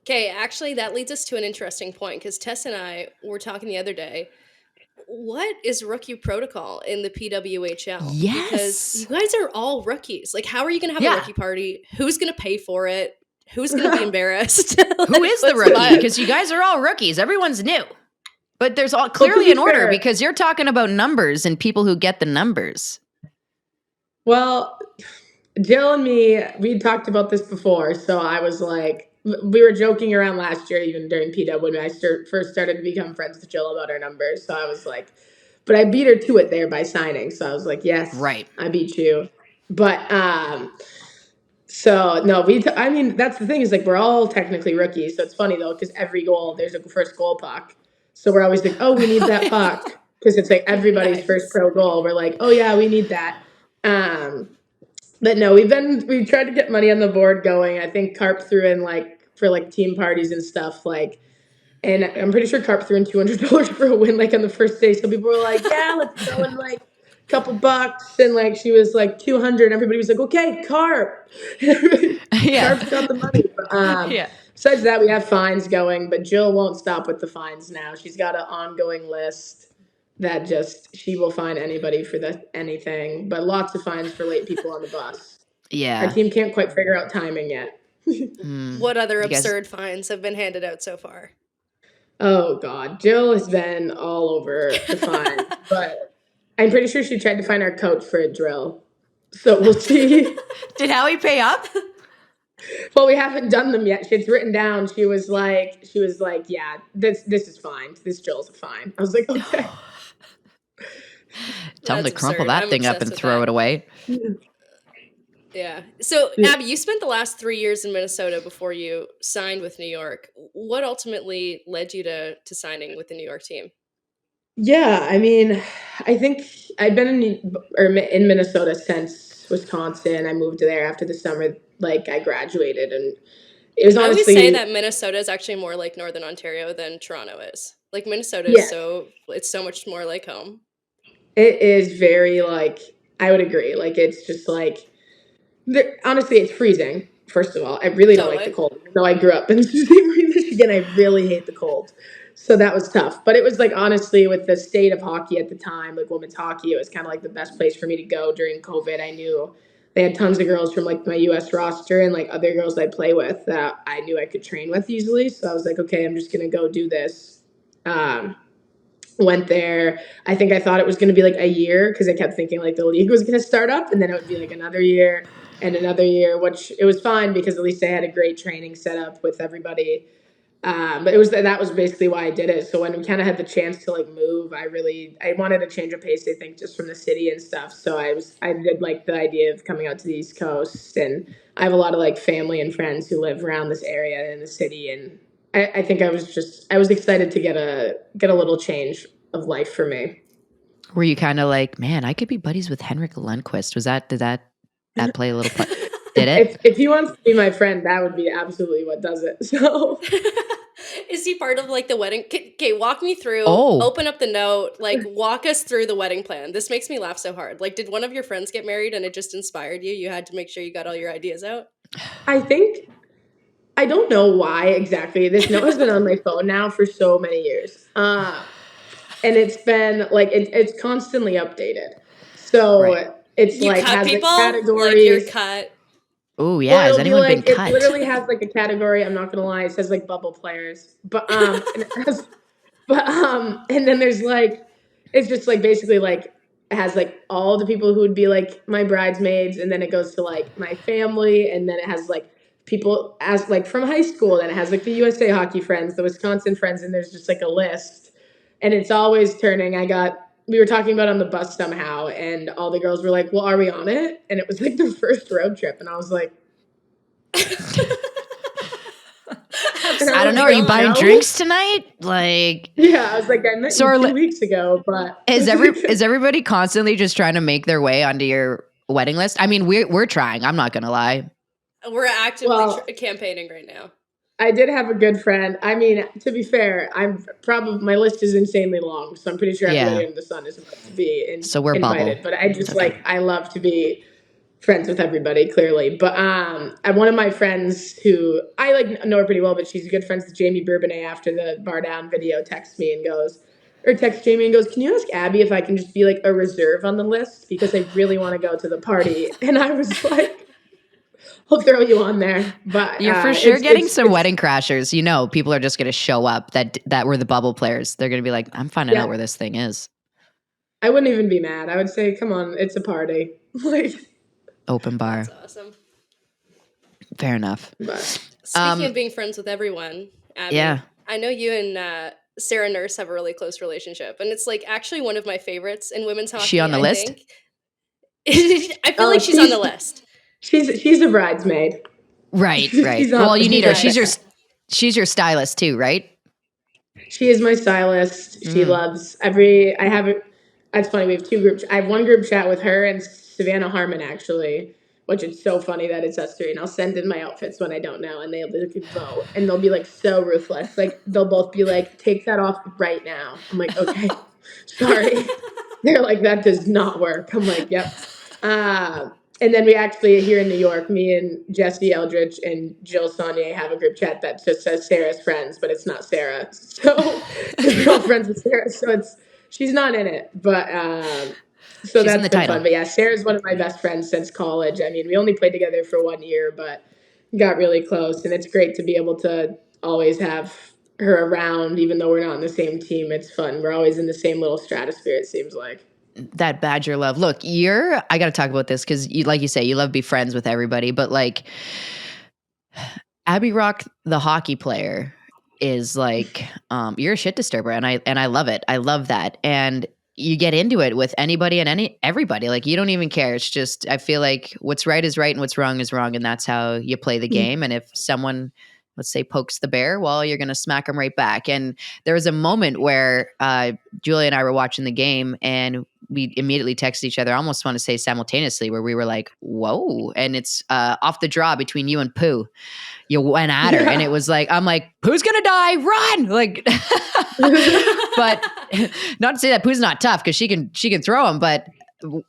Okay, actually, that leads us to an interesting point because Tess and I were talking the other day. What is rookie protocol in the PWHL? Yes. Because you guys are all rookies. Like, how are you going to have a rookie party? Who's going to pay for it? Who's going to be embarrassed? Who is the rookie? Because you guys are all rookies. Everyone's new. But there's clearly an order because you're talking about numbers and people who get the numbers. Well, Jill and me, we talked about this before. So I was like, we were joking around last year, even during PW when I first started to become friends with Jill about our numbers. So I was like, but I beat her to it there by signing. So I was like, yes, right, I beat you. But so no, I mean, that's the thing is like we're all technically rookies. So it's funny though, because every goal, there's a first goal puck. So we're always like, oh, we need that puck. Because it's like everybody's first pro goal. We're like, oh yeah, we need that. But no, we've tried to get money on the board going. I think Carp threw in for team parties and stuff and I'm pretty sure Carp threw in $200 for a win on the first day. So people were like, yeah, let's go in a couple bucks. And she was like 200. Everybody was like, okay, Carp. Yeah. Carp's got the money. Yeah. Besides that, we have fines going, but Jill won't stop with the fines now. She's got an ongoing list that she will fine anybody for anything, but lots of fines for late people on the bus. Yeah. Our team can't quite figure out timing yet. What other absurd fines have been handed out so far? Oh, God. Jill has been all over the fine, but I'm pretty sure she tried to find our coach for a drill. So we'll see. Did Howie pay up? Well, we haven't done them yet. It's written down. She was like, yeah, this is fine. This drill's a fine. I was like, okay. Tell him to crumple that thing up and throw it away. Yeah. So, Abby, you spent the last 3 years in Minnesota before you signed with New York. What ultimately led you to signing with the New York team? Yeah, I mean, I think I've been in Minnesota since Wisconsin. I moved there after the summer, I graduated, and it was honestly. I would say that Minnesota is actually more like Northern Ontario than Toronto is. Minnesota is it's so much more like home. It is very I would agree. It's just honestly, it's freezing. First of all, I really don't like the cold. Though I grew up in Michigan, I really hate the cold. So that was tough. But it was honestly, with the state of hockey at the time, women's hockey, it was kind of the best place for me to go during COVID. I knew they had tons of girls from my U.S. roster and other girls I play with that I knew I could train with easily. So I was like, okay, I'm just going to go do this. Went there. I think I thought it was going to be like a year because I kept thinking like the league was going to start up and then it would be like another year and another year, which it was fine because at least I had a great training set up with everybody. But that was basically why I did it. So when we kind of had the chance to like move, I wanted to change of pace, I think, just from the city and stuff. So I did like the idea of coming out to the East Coast, and I have a lot of like family and friends who live around this area in the city, and I think I was excited to get a little change of life for me. Were you kind of like, man, I could be buddies with Henrik Lundqvist? Did that play a little part? Did it? If he wants to be my friend, that would be absolutely what does it. So is he part of like the wedding? Okay, walk me through. Oh. Open up the note. Like, walk us through the wedding plan. This makes me laugh so hard. Like, did one of your friends get married and it just inspired you? You had to make sure you got all your ideas out. I don't know why exactly. This note has been on my phone now for so many years. And it's been like it's constantly updated. So Right. it's You like cut has people? like categories. Like you're cut. Oh yeah, has anyone been cut? It literally has like a category. I'm not gonna lie. It says like bubble players, but and and then there's like it's just like basically like it has like all the people who would be like my bridesmaids, and then it goes to like my family, and then it has like people as like from high school, and it has like the USA hockey friends, the Wisconsin friends, and there's just like a list, and it's always turning. We were talking about it on the bus somehow, and all the girls were like, well, are we on it? And it was like the first road trip, and I was like, I don't know. Are you buying drinks tonight? Like, yeah, I was like, I met you 2 weeks ago, but is everybody constantly just trying to make their way onto your wedding list? I mean, we're trying. I'm not gonna lie. We're actively campaigning right now. I did have a good friend. I mean, to be fair, my list is insanely long, so I'm pretty sure everybody under the sun is about to be so we're invited. bubble. But I just I love to be friends with everybody, clearly. But one of my friends who I like know her pretty well, but she's good friends with Jamie Bourbonnais after the Bar Down video texts Jamie and goes, can you ask Abby if I can just be like a reserve on the list because I really want to go to the party? And I was like, I'll throw you on there. But you're for sure getting some wedding crashers. You know, people are just going to show up that were the bubble players. They're going to be like, I'm finding out where this thing is. I wouldn't even be mad. I would say, come on, it's a party. Like open bar. That's awesome. Fair enough. But speaking of being friends with everyone, Abby, I know you and Sarah Nurse have a really close relationship, and it's like actually one of my favorites in women's hockey. Is she on the list? I feel like she's on the list. She's a bridesmaid. Right. Well, you need her. She's your stylist too, right? She is my stylist. She loves it's funny, we have two groups. I have one group chat with her and Savannah Harmon, actually, which is so funny that it's us three. And I'll send in my outfits when I don't know, and they'll vote. And they'll be like so ruthless. Like they'll both be like, take that off right now. I'm like, okay, sorry. They're like, that does not work. I'm like, yep. And then we actually, here in New York, me and Jesse Eldridge and Jill Saunier have a group chat that just says Sarah's friends, but it's not Sarah. So we're all friends with Sarah. So she's not in it, but so that's been fun. But yeah, Sarah's one of my best friends since college. I mean, we only played together for 1 year, but got really close. And it's great to be able to always have her around, even though we're not on the same team. It's fun. We're always in the same little stratosphere, it seems like. That Badger love. Look, I got to talk about this because, like you say, you love to be friends with everybody. But like, Abby Roque, the hockey player, is like, you're a shit disturber, and I love it. I love that, and you get into it with anybody and everybody. Like, you don't even care. It's just, I feel like what's right is right and what's wrong is wrong, and that's how you play the game. And if someone, let's say, pokes the bear, well, you're going to smack them right back. And there was a moment where Julia and I were watching the game, and we immediately texted each other, I almost want to say simultaneously, where we were like, whoa. And it's off the draw between you and Pooh. You went at her. And it was like, I'm like, Pooh's going to die, run! Like, but not to say that Pooh's not tough, because she can throw him, but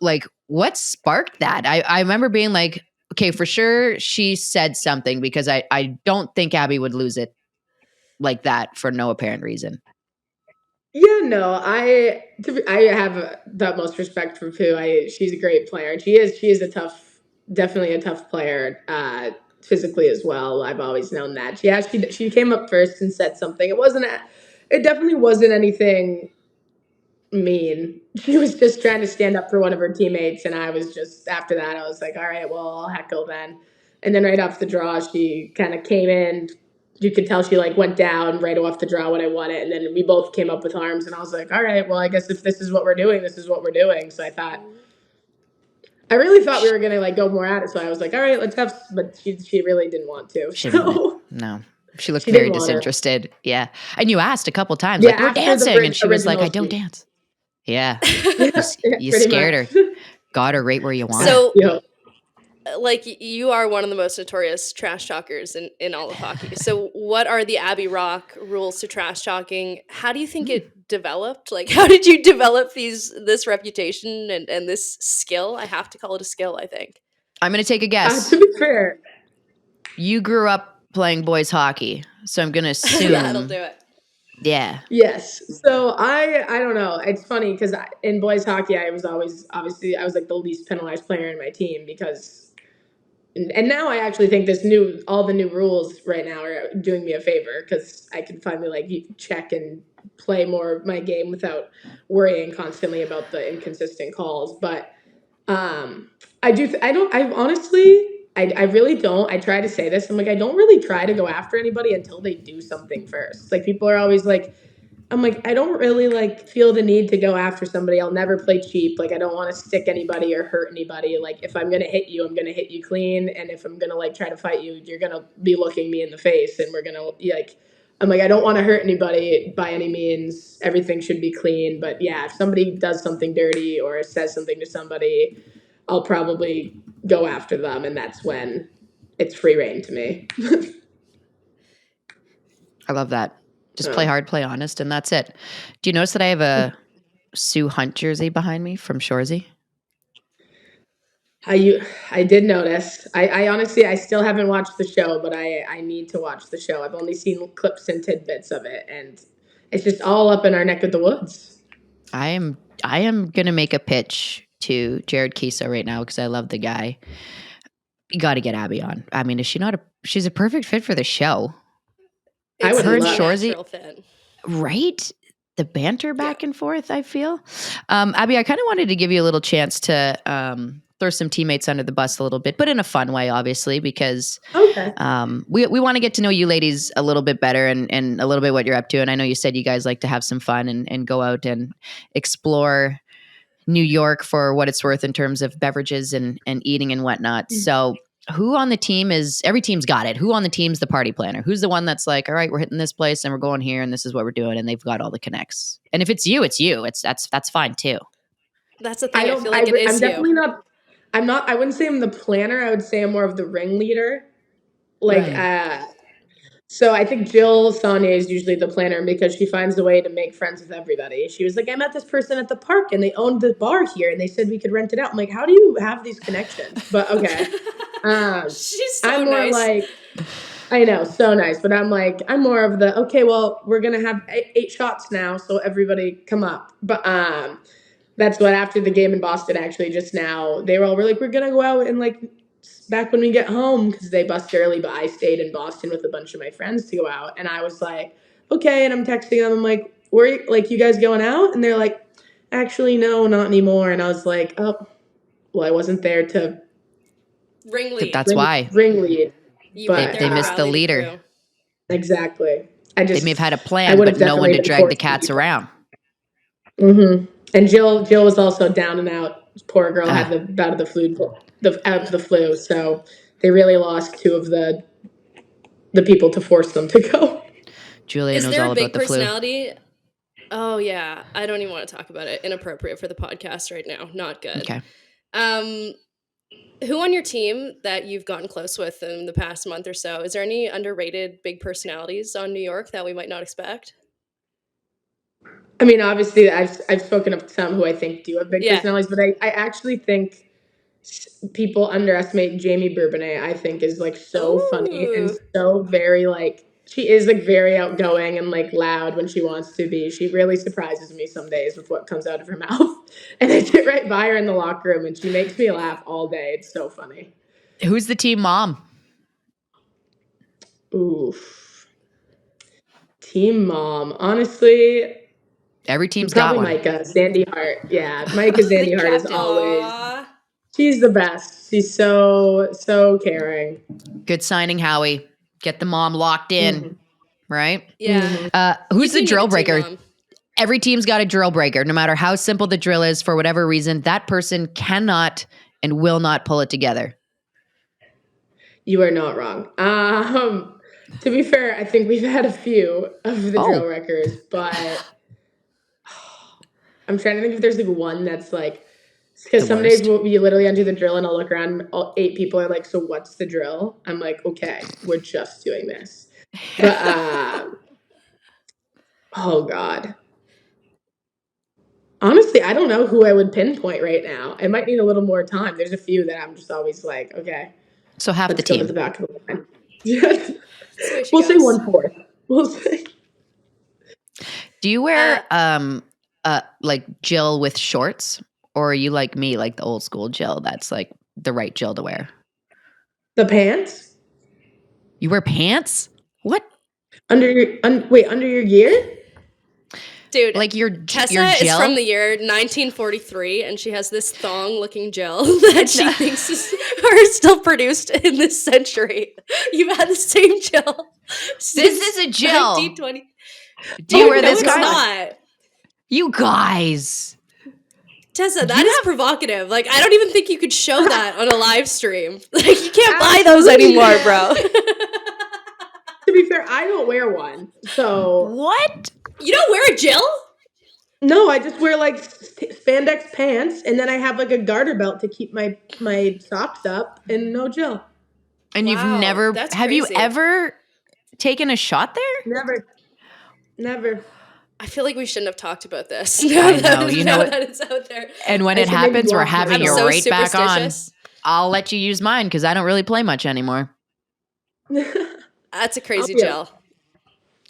like, what sparked that? I remember being like, okay, for sure she said something, because I don't think Abby would lose it like that for no apparent reason. Yeah, no, I have the utmost respect for Pooh. She's a great player. She is definitely a tough player, physically as well. I've always known that. She came up first and said something. It definitely wasn't anything mean. She was just trying to stand up for one of her teammates, and I was just, after that, I was like, all right, well, I'll heckle then. And then right off the draw, she kind of came in. You could tell she like went down right off the draw when I won it, and then we both came up with arms, and I was like, all right, well, I guess if this is what we're doing, this is what we're doing. So I really thought we were gonna like go more at it. So I was like, all right, let's have. But she really didn't want to. She didn't want it. No. She looked She very didn't want it. disinterested. Yeah. And you asked a couple times, Yeah, like, we're after the dancing. And she was like, I original don't speech. dance. Yeah. You Pretty scared much. her. Got her right where you want. So, Yeah. like, you are one of the most notorious trash talkers in all of hockey. So what are the Abby Roque rules to trash talking? How do you think it developed? Like, how did you develop this reputation and this skill? I have to call it a skill, I think. I'm going to take a guess. To be fair, You grew up playing boys hockey, so I'm going to assume. Yeah, that'll do it. Yeah. yes. So I don't know. It's funny because in boys hockey, I was always obviously I was like the least penalized player in my team because. And now I actually think all the new rules right now are doing me a favor because I can finally like check and play more of my game without worrying constantly about the inconsistent calls. But I really don't. I try to say this. I'm like, I don't really try to go after anybody until they do something first. Like people are always like, I'm like, I don't really like feel the need to go after somebody. I'll never play cheap. Like I don't want to stick anybody or hurt anybody. Like if I'm going to hit you, I'm going to hit you clean. And if I'm going to like try to fight you, you're going to be looking me in the face and we're going to like, I'm like, I don't want to hurt anybody by any means. Everything should be clean. But yeah, if somebody does something dirty or says something to somebody, I'll probably go after them. And that's when it's free reign to me. I love that. Just play hard, play honest, and that's it. Do you notice that I have a Sue Hunt jersey behind me from Shoresy? I did notice. I honestly, I still haven't watched the show, but I need to watch the show. I've only seen clips and tidbits of it, and it's just all up in our neck of the woods. I am going to make a pitch to Jared Kiso right now because I love the guy. You got to get Abby on. I mean, she's a perfect fit for the show. I would her and love Shoresy, right? The banter back and forth, I feel. Abby, I kind of wanted to give you a little chance to throw some teammates under the bus a little bit, but in a fun way, obviously, because we want to get to know you ladies a little bit better and a little bit what you're up to. And I know you said you guys like to have some fun and go out and explore New York for what it's worth in terms of beverages and eating and whatnot. So who on the team every team's got it. Who on the team's the party planner? Who's the one that's like, all right, we're hitting this place and we're going here and this is what we're doing. And they've got all the connects. And if it's you, it's you. That's fine too. That's the thing. I feel like it is I'm definitely not. I'm not. I wouldn't say I'm the planner. I would say I'm more of the ringleader. Like, so I think Jill Saunier is usually the planner because she finds a way to make friends with everybody. She was like, I met this person at the park and they owned the bar here and they said we could rent it out. I'm like, how do you have these connections? But okay. She's so I'm more nice. like, I know, so nice. But I'm more of the, okay, well, we're going to have 8 shots now. So everybody come up. But that's what after the game in Boston, actually, just now, they were like, we're going to go out and like back when we get home because they bust early. But I stayed in Boston with a bunch of my friends to go out. And I was like, okay. And I'm texting them. I'm like, you guys going out? And they're like, actually, no, not anymore. And I was like, oh, well, I wasn't there to ringlead. That's why. Ringlead. But they missed the leader. Exactly. They may have had a plan, but no one to drag the cats around. Mm-hmm. And Jill was also down and out. Poor girl had the bout of the flu. So they really lost 2 of the people to force them to go. Julia knows all about the flu. Personality? Oh yeah, I don't even want to talk about it. Inappropriate for the podcast right now. Not good. Okay. Who on your team that you've gotten close with in the past month or so? Is there any underrated big personalities on New York that we might not expect? I mean, obviously, I've spoken of some who I think do have big personalities, but I actually think people underestimate Jamie Bourbonnais. I think is like so funny and so very like she is like very outgoing and like loud when she wants to be. She really surprises me some days with what comes out of her mouth. And I sit right by her in the locker room and she makes me laugh all day. It's so funny. Who's the team mom? Oof. Team mom. Honestly, Every team's Probably got one. Micah, Sandy Hart. Yeah, Micah Sandy Hart is captain. always. Aw. She's the best. She's so caring. Good signing, Howie. Get the mom locked in, Mhm. right? Yeah. Who's You the do drill need a team breaker? mom. Every team's got a drill breaker. No matter how simple the drill is, for whatever reason, that person cannot and will not pull it together. You are not wrong. To be fair, I think we've had a few of the drill wreckers, but I'm trying to think if there's like one that's like, because The some days worst. we literally undo the drill and I'll look around and all 8 people are like, so what's the drill? I'm like, okay, we're just doing this. But, oh God. Honestly, I don't know who I would pinpoint right now. I might need a little more time. There's a few that I'm just always like, okay, So half let's the go to team. the back of the line. That's the way she We'll say goes. 1/4. We'll say. Do you wear like Jill with shorts, or are you like me, like the old school Jill? That's like the right Jill to wear. The pants? You wear pants? What? Under your gear? Dude, Like your Tessa your is gel? from the year 1943, and she has this thong-looking gel that she thinks are still produced in this century. You've had the same gel. This is a gel. 1920. Do you Oh, wear no, this it's kind? not. You guys. Tessa, that is provocative. Like, I don't even think you could show that on a live stream. Like, you can't buy those anymore, bro. To be fair, I don't wear one. So What? You don't wear a gel? no, I just wear like spandex pants, and then I have like a garter belt to keep my socks up, and no gel. And Wow, you've never that's have you crazy. ever taken a shot there? Never. I feel like we shouldn't have talked about this. I know, you know now what? that it's out there. And when I it should maybe happens, we're block you. having I'm you so right back on. superstitious. I'll let you use mine because I don't really play much anymore. That's a crazy yeah. gel.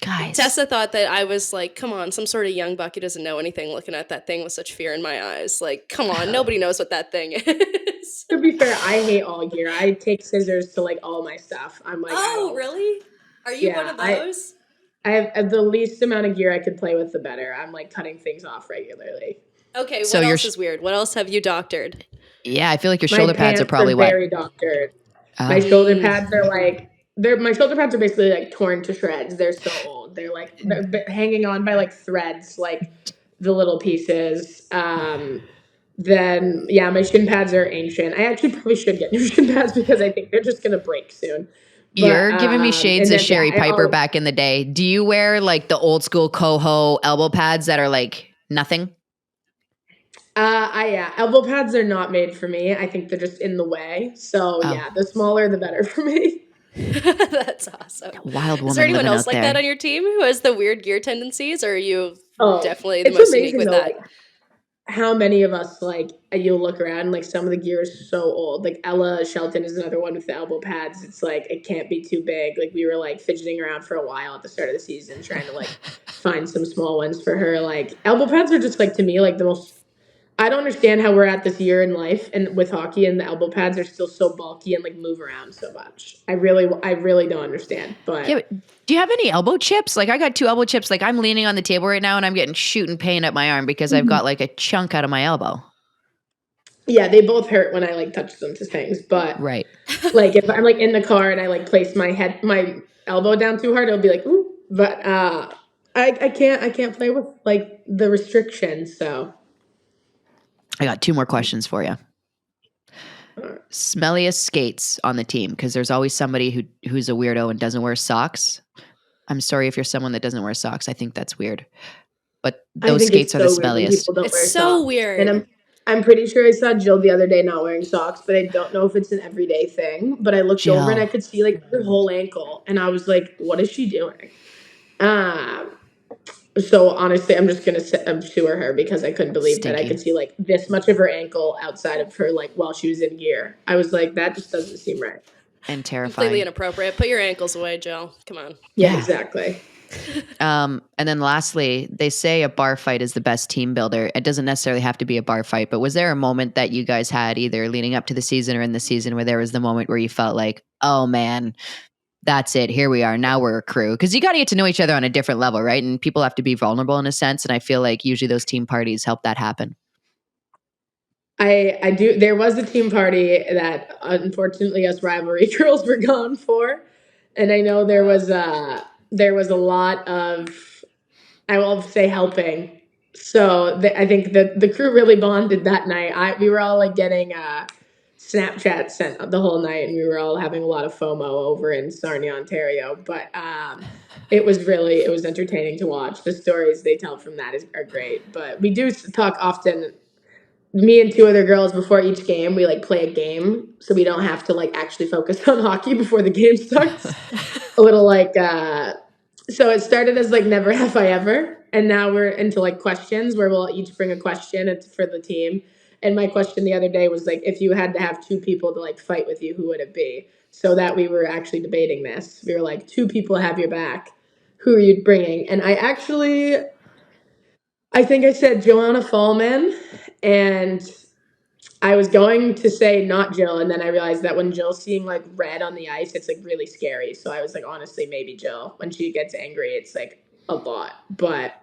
Guys. Tessa thought that I was like, come on, some sort of young buck who doesn't know anything looking at that thing with such fear in my eyes. Like, come on, nobody knows what that thing is. To be fair, I hate all gear. I take scissors to like all my stuff. I'm like, Oh, really? Are you one of those? I have the least amount of gear I could play with, the better. I'm like cutting things off regularly. Okay, So what you're else is weird? What else have you doctored? Yeah, I feel like your My shoulder pads are pants probably wet. very doctored. Oh. My shoulder pads are like my shoulder pads are basically like torn to shreds. They're so old. They're like they're hanging on by like threads, like the little pieces. Then yeah, my shin pads are ancient. I actually probably should get new shin pads because I think they're just gonna break soon. But, You're giving me shades and of then, Sherry yeah, Piper back in the day. Do you wear like the old school coho elbow pads that are like nothing? Yeah, elbow pads are not made for me. I think they're just in the way. So yeah, the smaller the better for me. That's awesome. Wild woman. Is there anyone living else out like there. that on your team who has the weird gear tendencies, or are you definitely the It's most unique amazing with though, that? like, how many of us like you'll look around like some of the gear is so old. Like Ella Shelton is another one with the elbow pads. It's like it can't be too big. Like we were like fidgeting around for a while at the start of the season trying to like find some small ones for her. Like elbow pads are just like to me like the most. I don't understand how we're at this year in life and with hockey and the elbow pads are still so bulky and like move around so much. I really don't understand. But Yeah, but do you have any elbow chips? Like I got 2 elbow chips. Like I'm leaning on the table right now and I'm getting shooting pain at my arm because I've got like a chunk out of my elbow. yeah, they both hurt when I like touch them to things. But Right. like if I'm like in the car and I like place my elbow down too hard, it'll be like, ooh. But I can't play with like the restrictions. So I got 2 more questions for you. Smelliest skates on the team, because there's always somebody who's a weirdo and doesn't wear socks. I'm sorry if you're someone that doesn't wear socks. I think that's weird. But those skates are the smelliest. It's so weird. And I'm pretty sure I saw Jill the other day not wearing socks, but I don't know if it's an everyday thing. But I looked over and I could see like her whole ankle, and I was like, "What is she doing?" So honestly, I'm just gonna sue her because I couldn't believe that I could see like this much of her ankle outside of her like while she was in gear. I was like, that just doesn't seem right. And terrifying. Completely inappropriate. Put your ankles away, Jill. Come on. Yeah, exactly. And then lastly, they say a bar fight is the best team builder. It doesn't necessarily have to be a bar fight, but was there a moment that you guys had either leading up to the season or in the season where there was the moment where you felt like, oh man, that's it. Here we are. Now we're a crew. Because you got to get to know each other on a different level, right? And people have to be vulnerable in a sense. And I feel like usually those team parties help that happen. I do. There was a team party that unfortunately us rivalry girls were gone for, and I know there was a lot of, I will say, helping. So I think that the crew really bonded that night. We were all like getting Snapchat sent the whole night, and we were all having a lot of FOMO over in Sarnia, Ontario. But it was entertaining to watch. The stories they tell from that are great. But we do talk often. Me and two other girls, before each game, we like play a game, so we don't have to like actually focus on hockey before the game starts. A little like so it started as like never have I ever, and now we're into like questions where we'll each bring a question for the team. And my question the other day was like, if you had to have two people to like fight with you, who would it be? So that we were actually debating this. We were like, two people have your back, who are you bringing? And I think I said Joanna Fallman, and I was going to say not Jill, and then I realized that when Jill's seeing like red on the ice, it's like really scary. So I was like, honestly, maybe Jill. When she gets angry, it's like a lot. But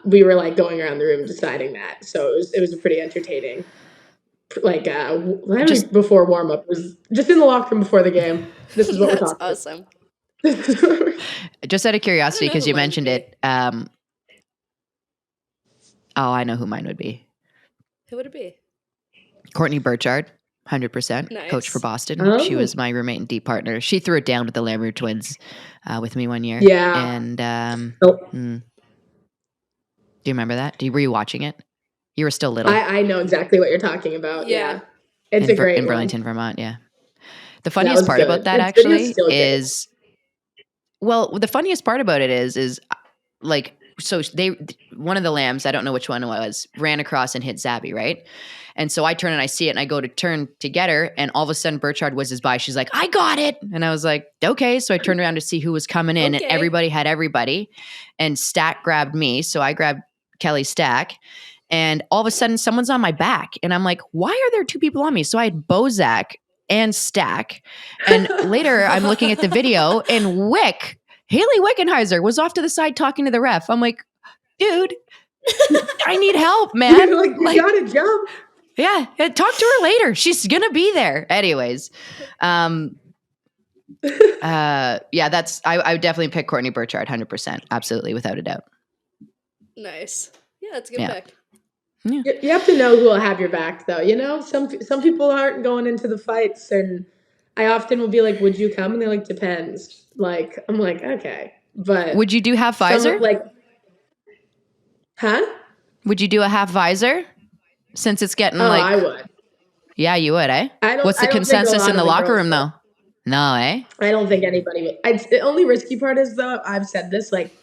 we were like going around the room deciding that. So it was a pretty entertaining. Like just before warm up, was just in the locker room before the game. This is what we're talking. That's awesome. Just out of curiosity, because you mentioned it. I know who mine would be. Who would it be? Courtney Burchard, 100%. Nice. Coach for Boston. Oh. She was my roommate and deep partner. She threw it down with the Lamoureux twins with me one year. Yeah. And do you remember that? Were you watching it? You were still little. I know exactly what you're talking about. Yeah. It's a great in Burlington, one. Vermont. Yeah. The funniest part about that actually is, well, the funniest part about it is like, so one of the lambs, I don't know which one it was, ran across and hit Zabby, right? And so I turn and I see it, and I go to turn to get her, and all of a sudden Burchard whizzes by. She's like, I got it. And I was like, okay. So I turned around to see who was coming in, and everybody had everybody. And Stack grabbed me. So I grabbed Kelly Stack. And all of a sudden someone's on my back. And I'm like, why are there two people on me? So I had Bozak and Stack. And later I'm looking at the video, and Haley Wickenheiser was off to the side talking to the ref. I'm like, dude, I need help, man. You're like, you gotta jump. Yeah, talk to her later. She's gonna be there. Anyways, yeah, I would definitely pick Courtney Burchard, 100%, absolutely, without a doubt. Nice. Yeah, that's a good pick. Yeah. You have to know who will have your back, though. You know, some people aren't going into the fights, and I often will be like, "Would you come?" And they're like, "Depends." Like, I'm like, okay, but would you do half visor? Huh? Would you do a half visor? Since it's getting I would. Yeah, you would, eh? What's the consensus in the locker room, though? No, eh? I don't think anybody would. The only risky part is, though, I've said this, like,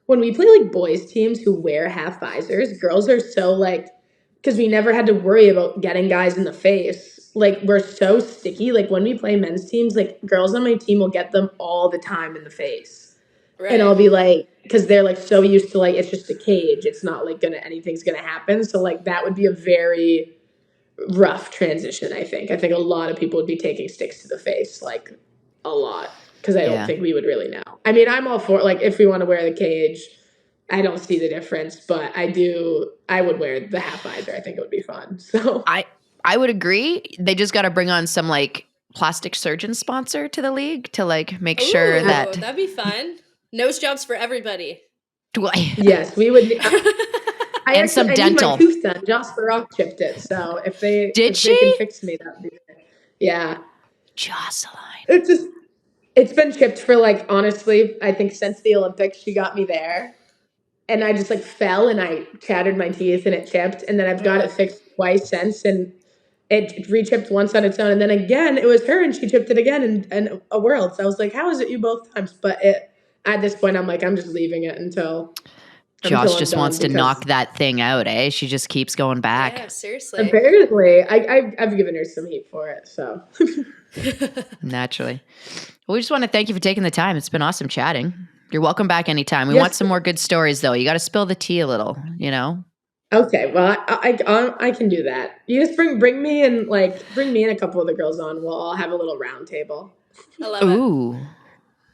when we play, like, boys teams who wear half visors, girls are so, like, because we never had to worry about getting guys in the face. Like, we're so sticky. Like, when we play men's teams, like, girls on my team will get them all the time in the face. Right. And I'll be like, because they're like so used to like, it's just a cage. It's not like anything's gonna happen. So like that would be a very rough transition, I think. I think a lot of people would be taking sticks to the face, like a lot. Because I don't think we would really know. I mean, I'm all for like, if we want to wear the cage, I don't see the difference, but I would wear the half visor. I think it would be fun. So I would agree. They just got to bring on some like plastic surgeon sponsor to the league to like make sure that that'd be fun. Nose jobs for everybody. Yes, we would. And some dental. I need my tooth done. Jocelyn Roque chipped it. So if they can fix me, that would be good. Yeah. Jocelyn. It's been chipped for like, honestly, I think since the Olympics, she got me there. And I just like fell and I shattered my teeth and it chipped. And then I've got it fixed twice since. And it re-chipped once on its own. And then again, it was her and she chipped it again and a world. So I was like, how is it you both times? But at this point, I'm like, I'm just leaving it until Josh just wants to knock that thing out, eh? She just keeps going back. Yeah, seriously. Apparently. I've given her some heat for it, so. Naturally. Well, we just want to thank you for taking the time. It's been awesome chatting. You're welcome back anytime. We want some more good stories, though. You got to spill the tea a little, you know? Okay, well, I can do that. You just bring me and a couple of the girls on. We'll all have a little round table. I love it. Ooh,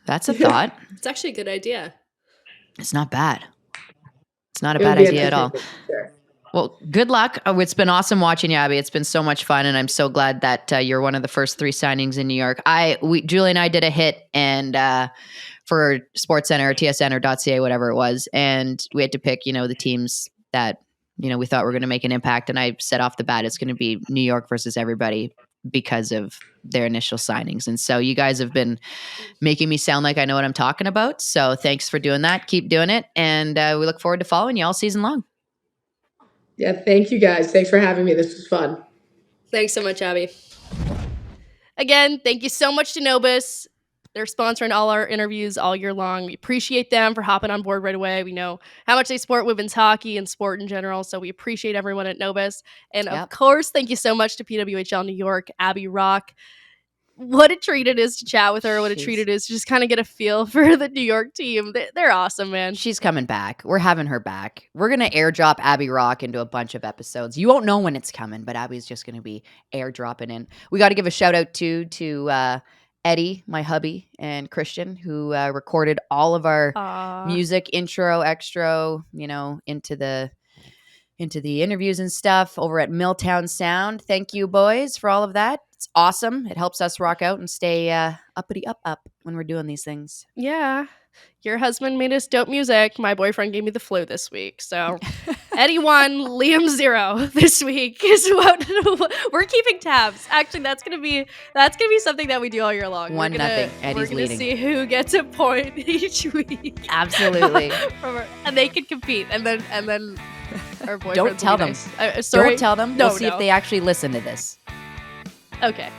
that's a thought. It's actually a good idea. It's not bad. It's not a It would bad be idea at all. entertaining, for sure. Well, good luck. Oh, it's been awesome watching you, Abby. It's been so much fun, and I'm so glad that you're one of the first 3 signings in New York. Julie and I did a hit and for SportsCenter or TSN or .ca, whatever it was, and we had to pick, the teams that we thought were going to make an impact. And I said off the bat, it's going to be New York versus everybody because of their initial signings. And so you guys have been making me sound like I know what I'm talking about. So thanks for doing that. Keep doing it, and we look forward to following you all season long. Yeah, thank you guys. Thanks for having me. This was fun. Thanks so much, Abby. Again, thank you so much to Nobis. They're sponsoring all our interviews all year long. We appreciate them for hopping on board right away. We know how much they support women's hockey and sport in general, so we appreciate everyone at Nobis. And of course, thank you so much to PWHL New York, Abby Roque. What a treat it is to chat with her. What a treat it is to just kind of get a feel for the New York team. They're awesome, man. She's coming back. We're having her back. We're going to airdrop Abby Roque into a bunch of episodes. You won't know when it's coming, but Abby's just going to be airdropping in. We got to give a shout out to Eddie, my hubby, and Christian, who recorded all of our music, intro, extra, into the interviews and stuff over at Milltown Sound. Thank you, boys, for all of that. It's awesome. It helps us rock out and stay uppity up when we're doing these things. Yeah. Your husband made us dope music. My boyfriend gave me the flu this week. So Eddie 1, Liam 0 this week is what we're keeping tabs. Actually, that's gonna be something that we do all year long. 1-0. Eddie's we're leading. See who gets a point each week. Absolutely. And they can compete. And then our boyfriends. Don't tell them. Nice. Sorry. Don't tell them. We'll see if they actually listen to this. Okay.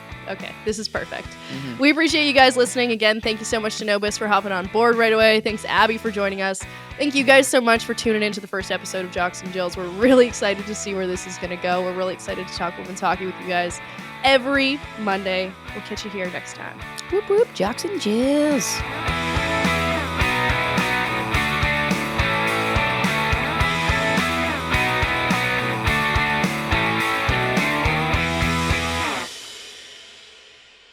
This is perfect. Mm-hmm. We appreciate you guys listening. Again, thank you so much to Nobis for hopping on board right away. Thanks, Abby, for joining us. Thank you guys so much for tuning in to the first episode of Jocks and Jills. We're really excited to see where this is going to go. We're really excited to talk women's hockey with you guys every Monday. We'll catch you here next time. Whoop, whoop, Jocks and Jills.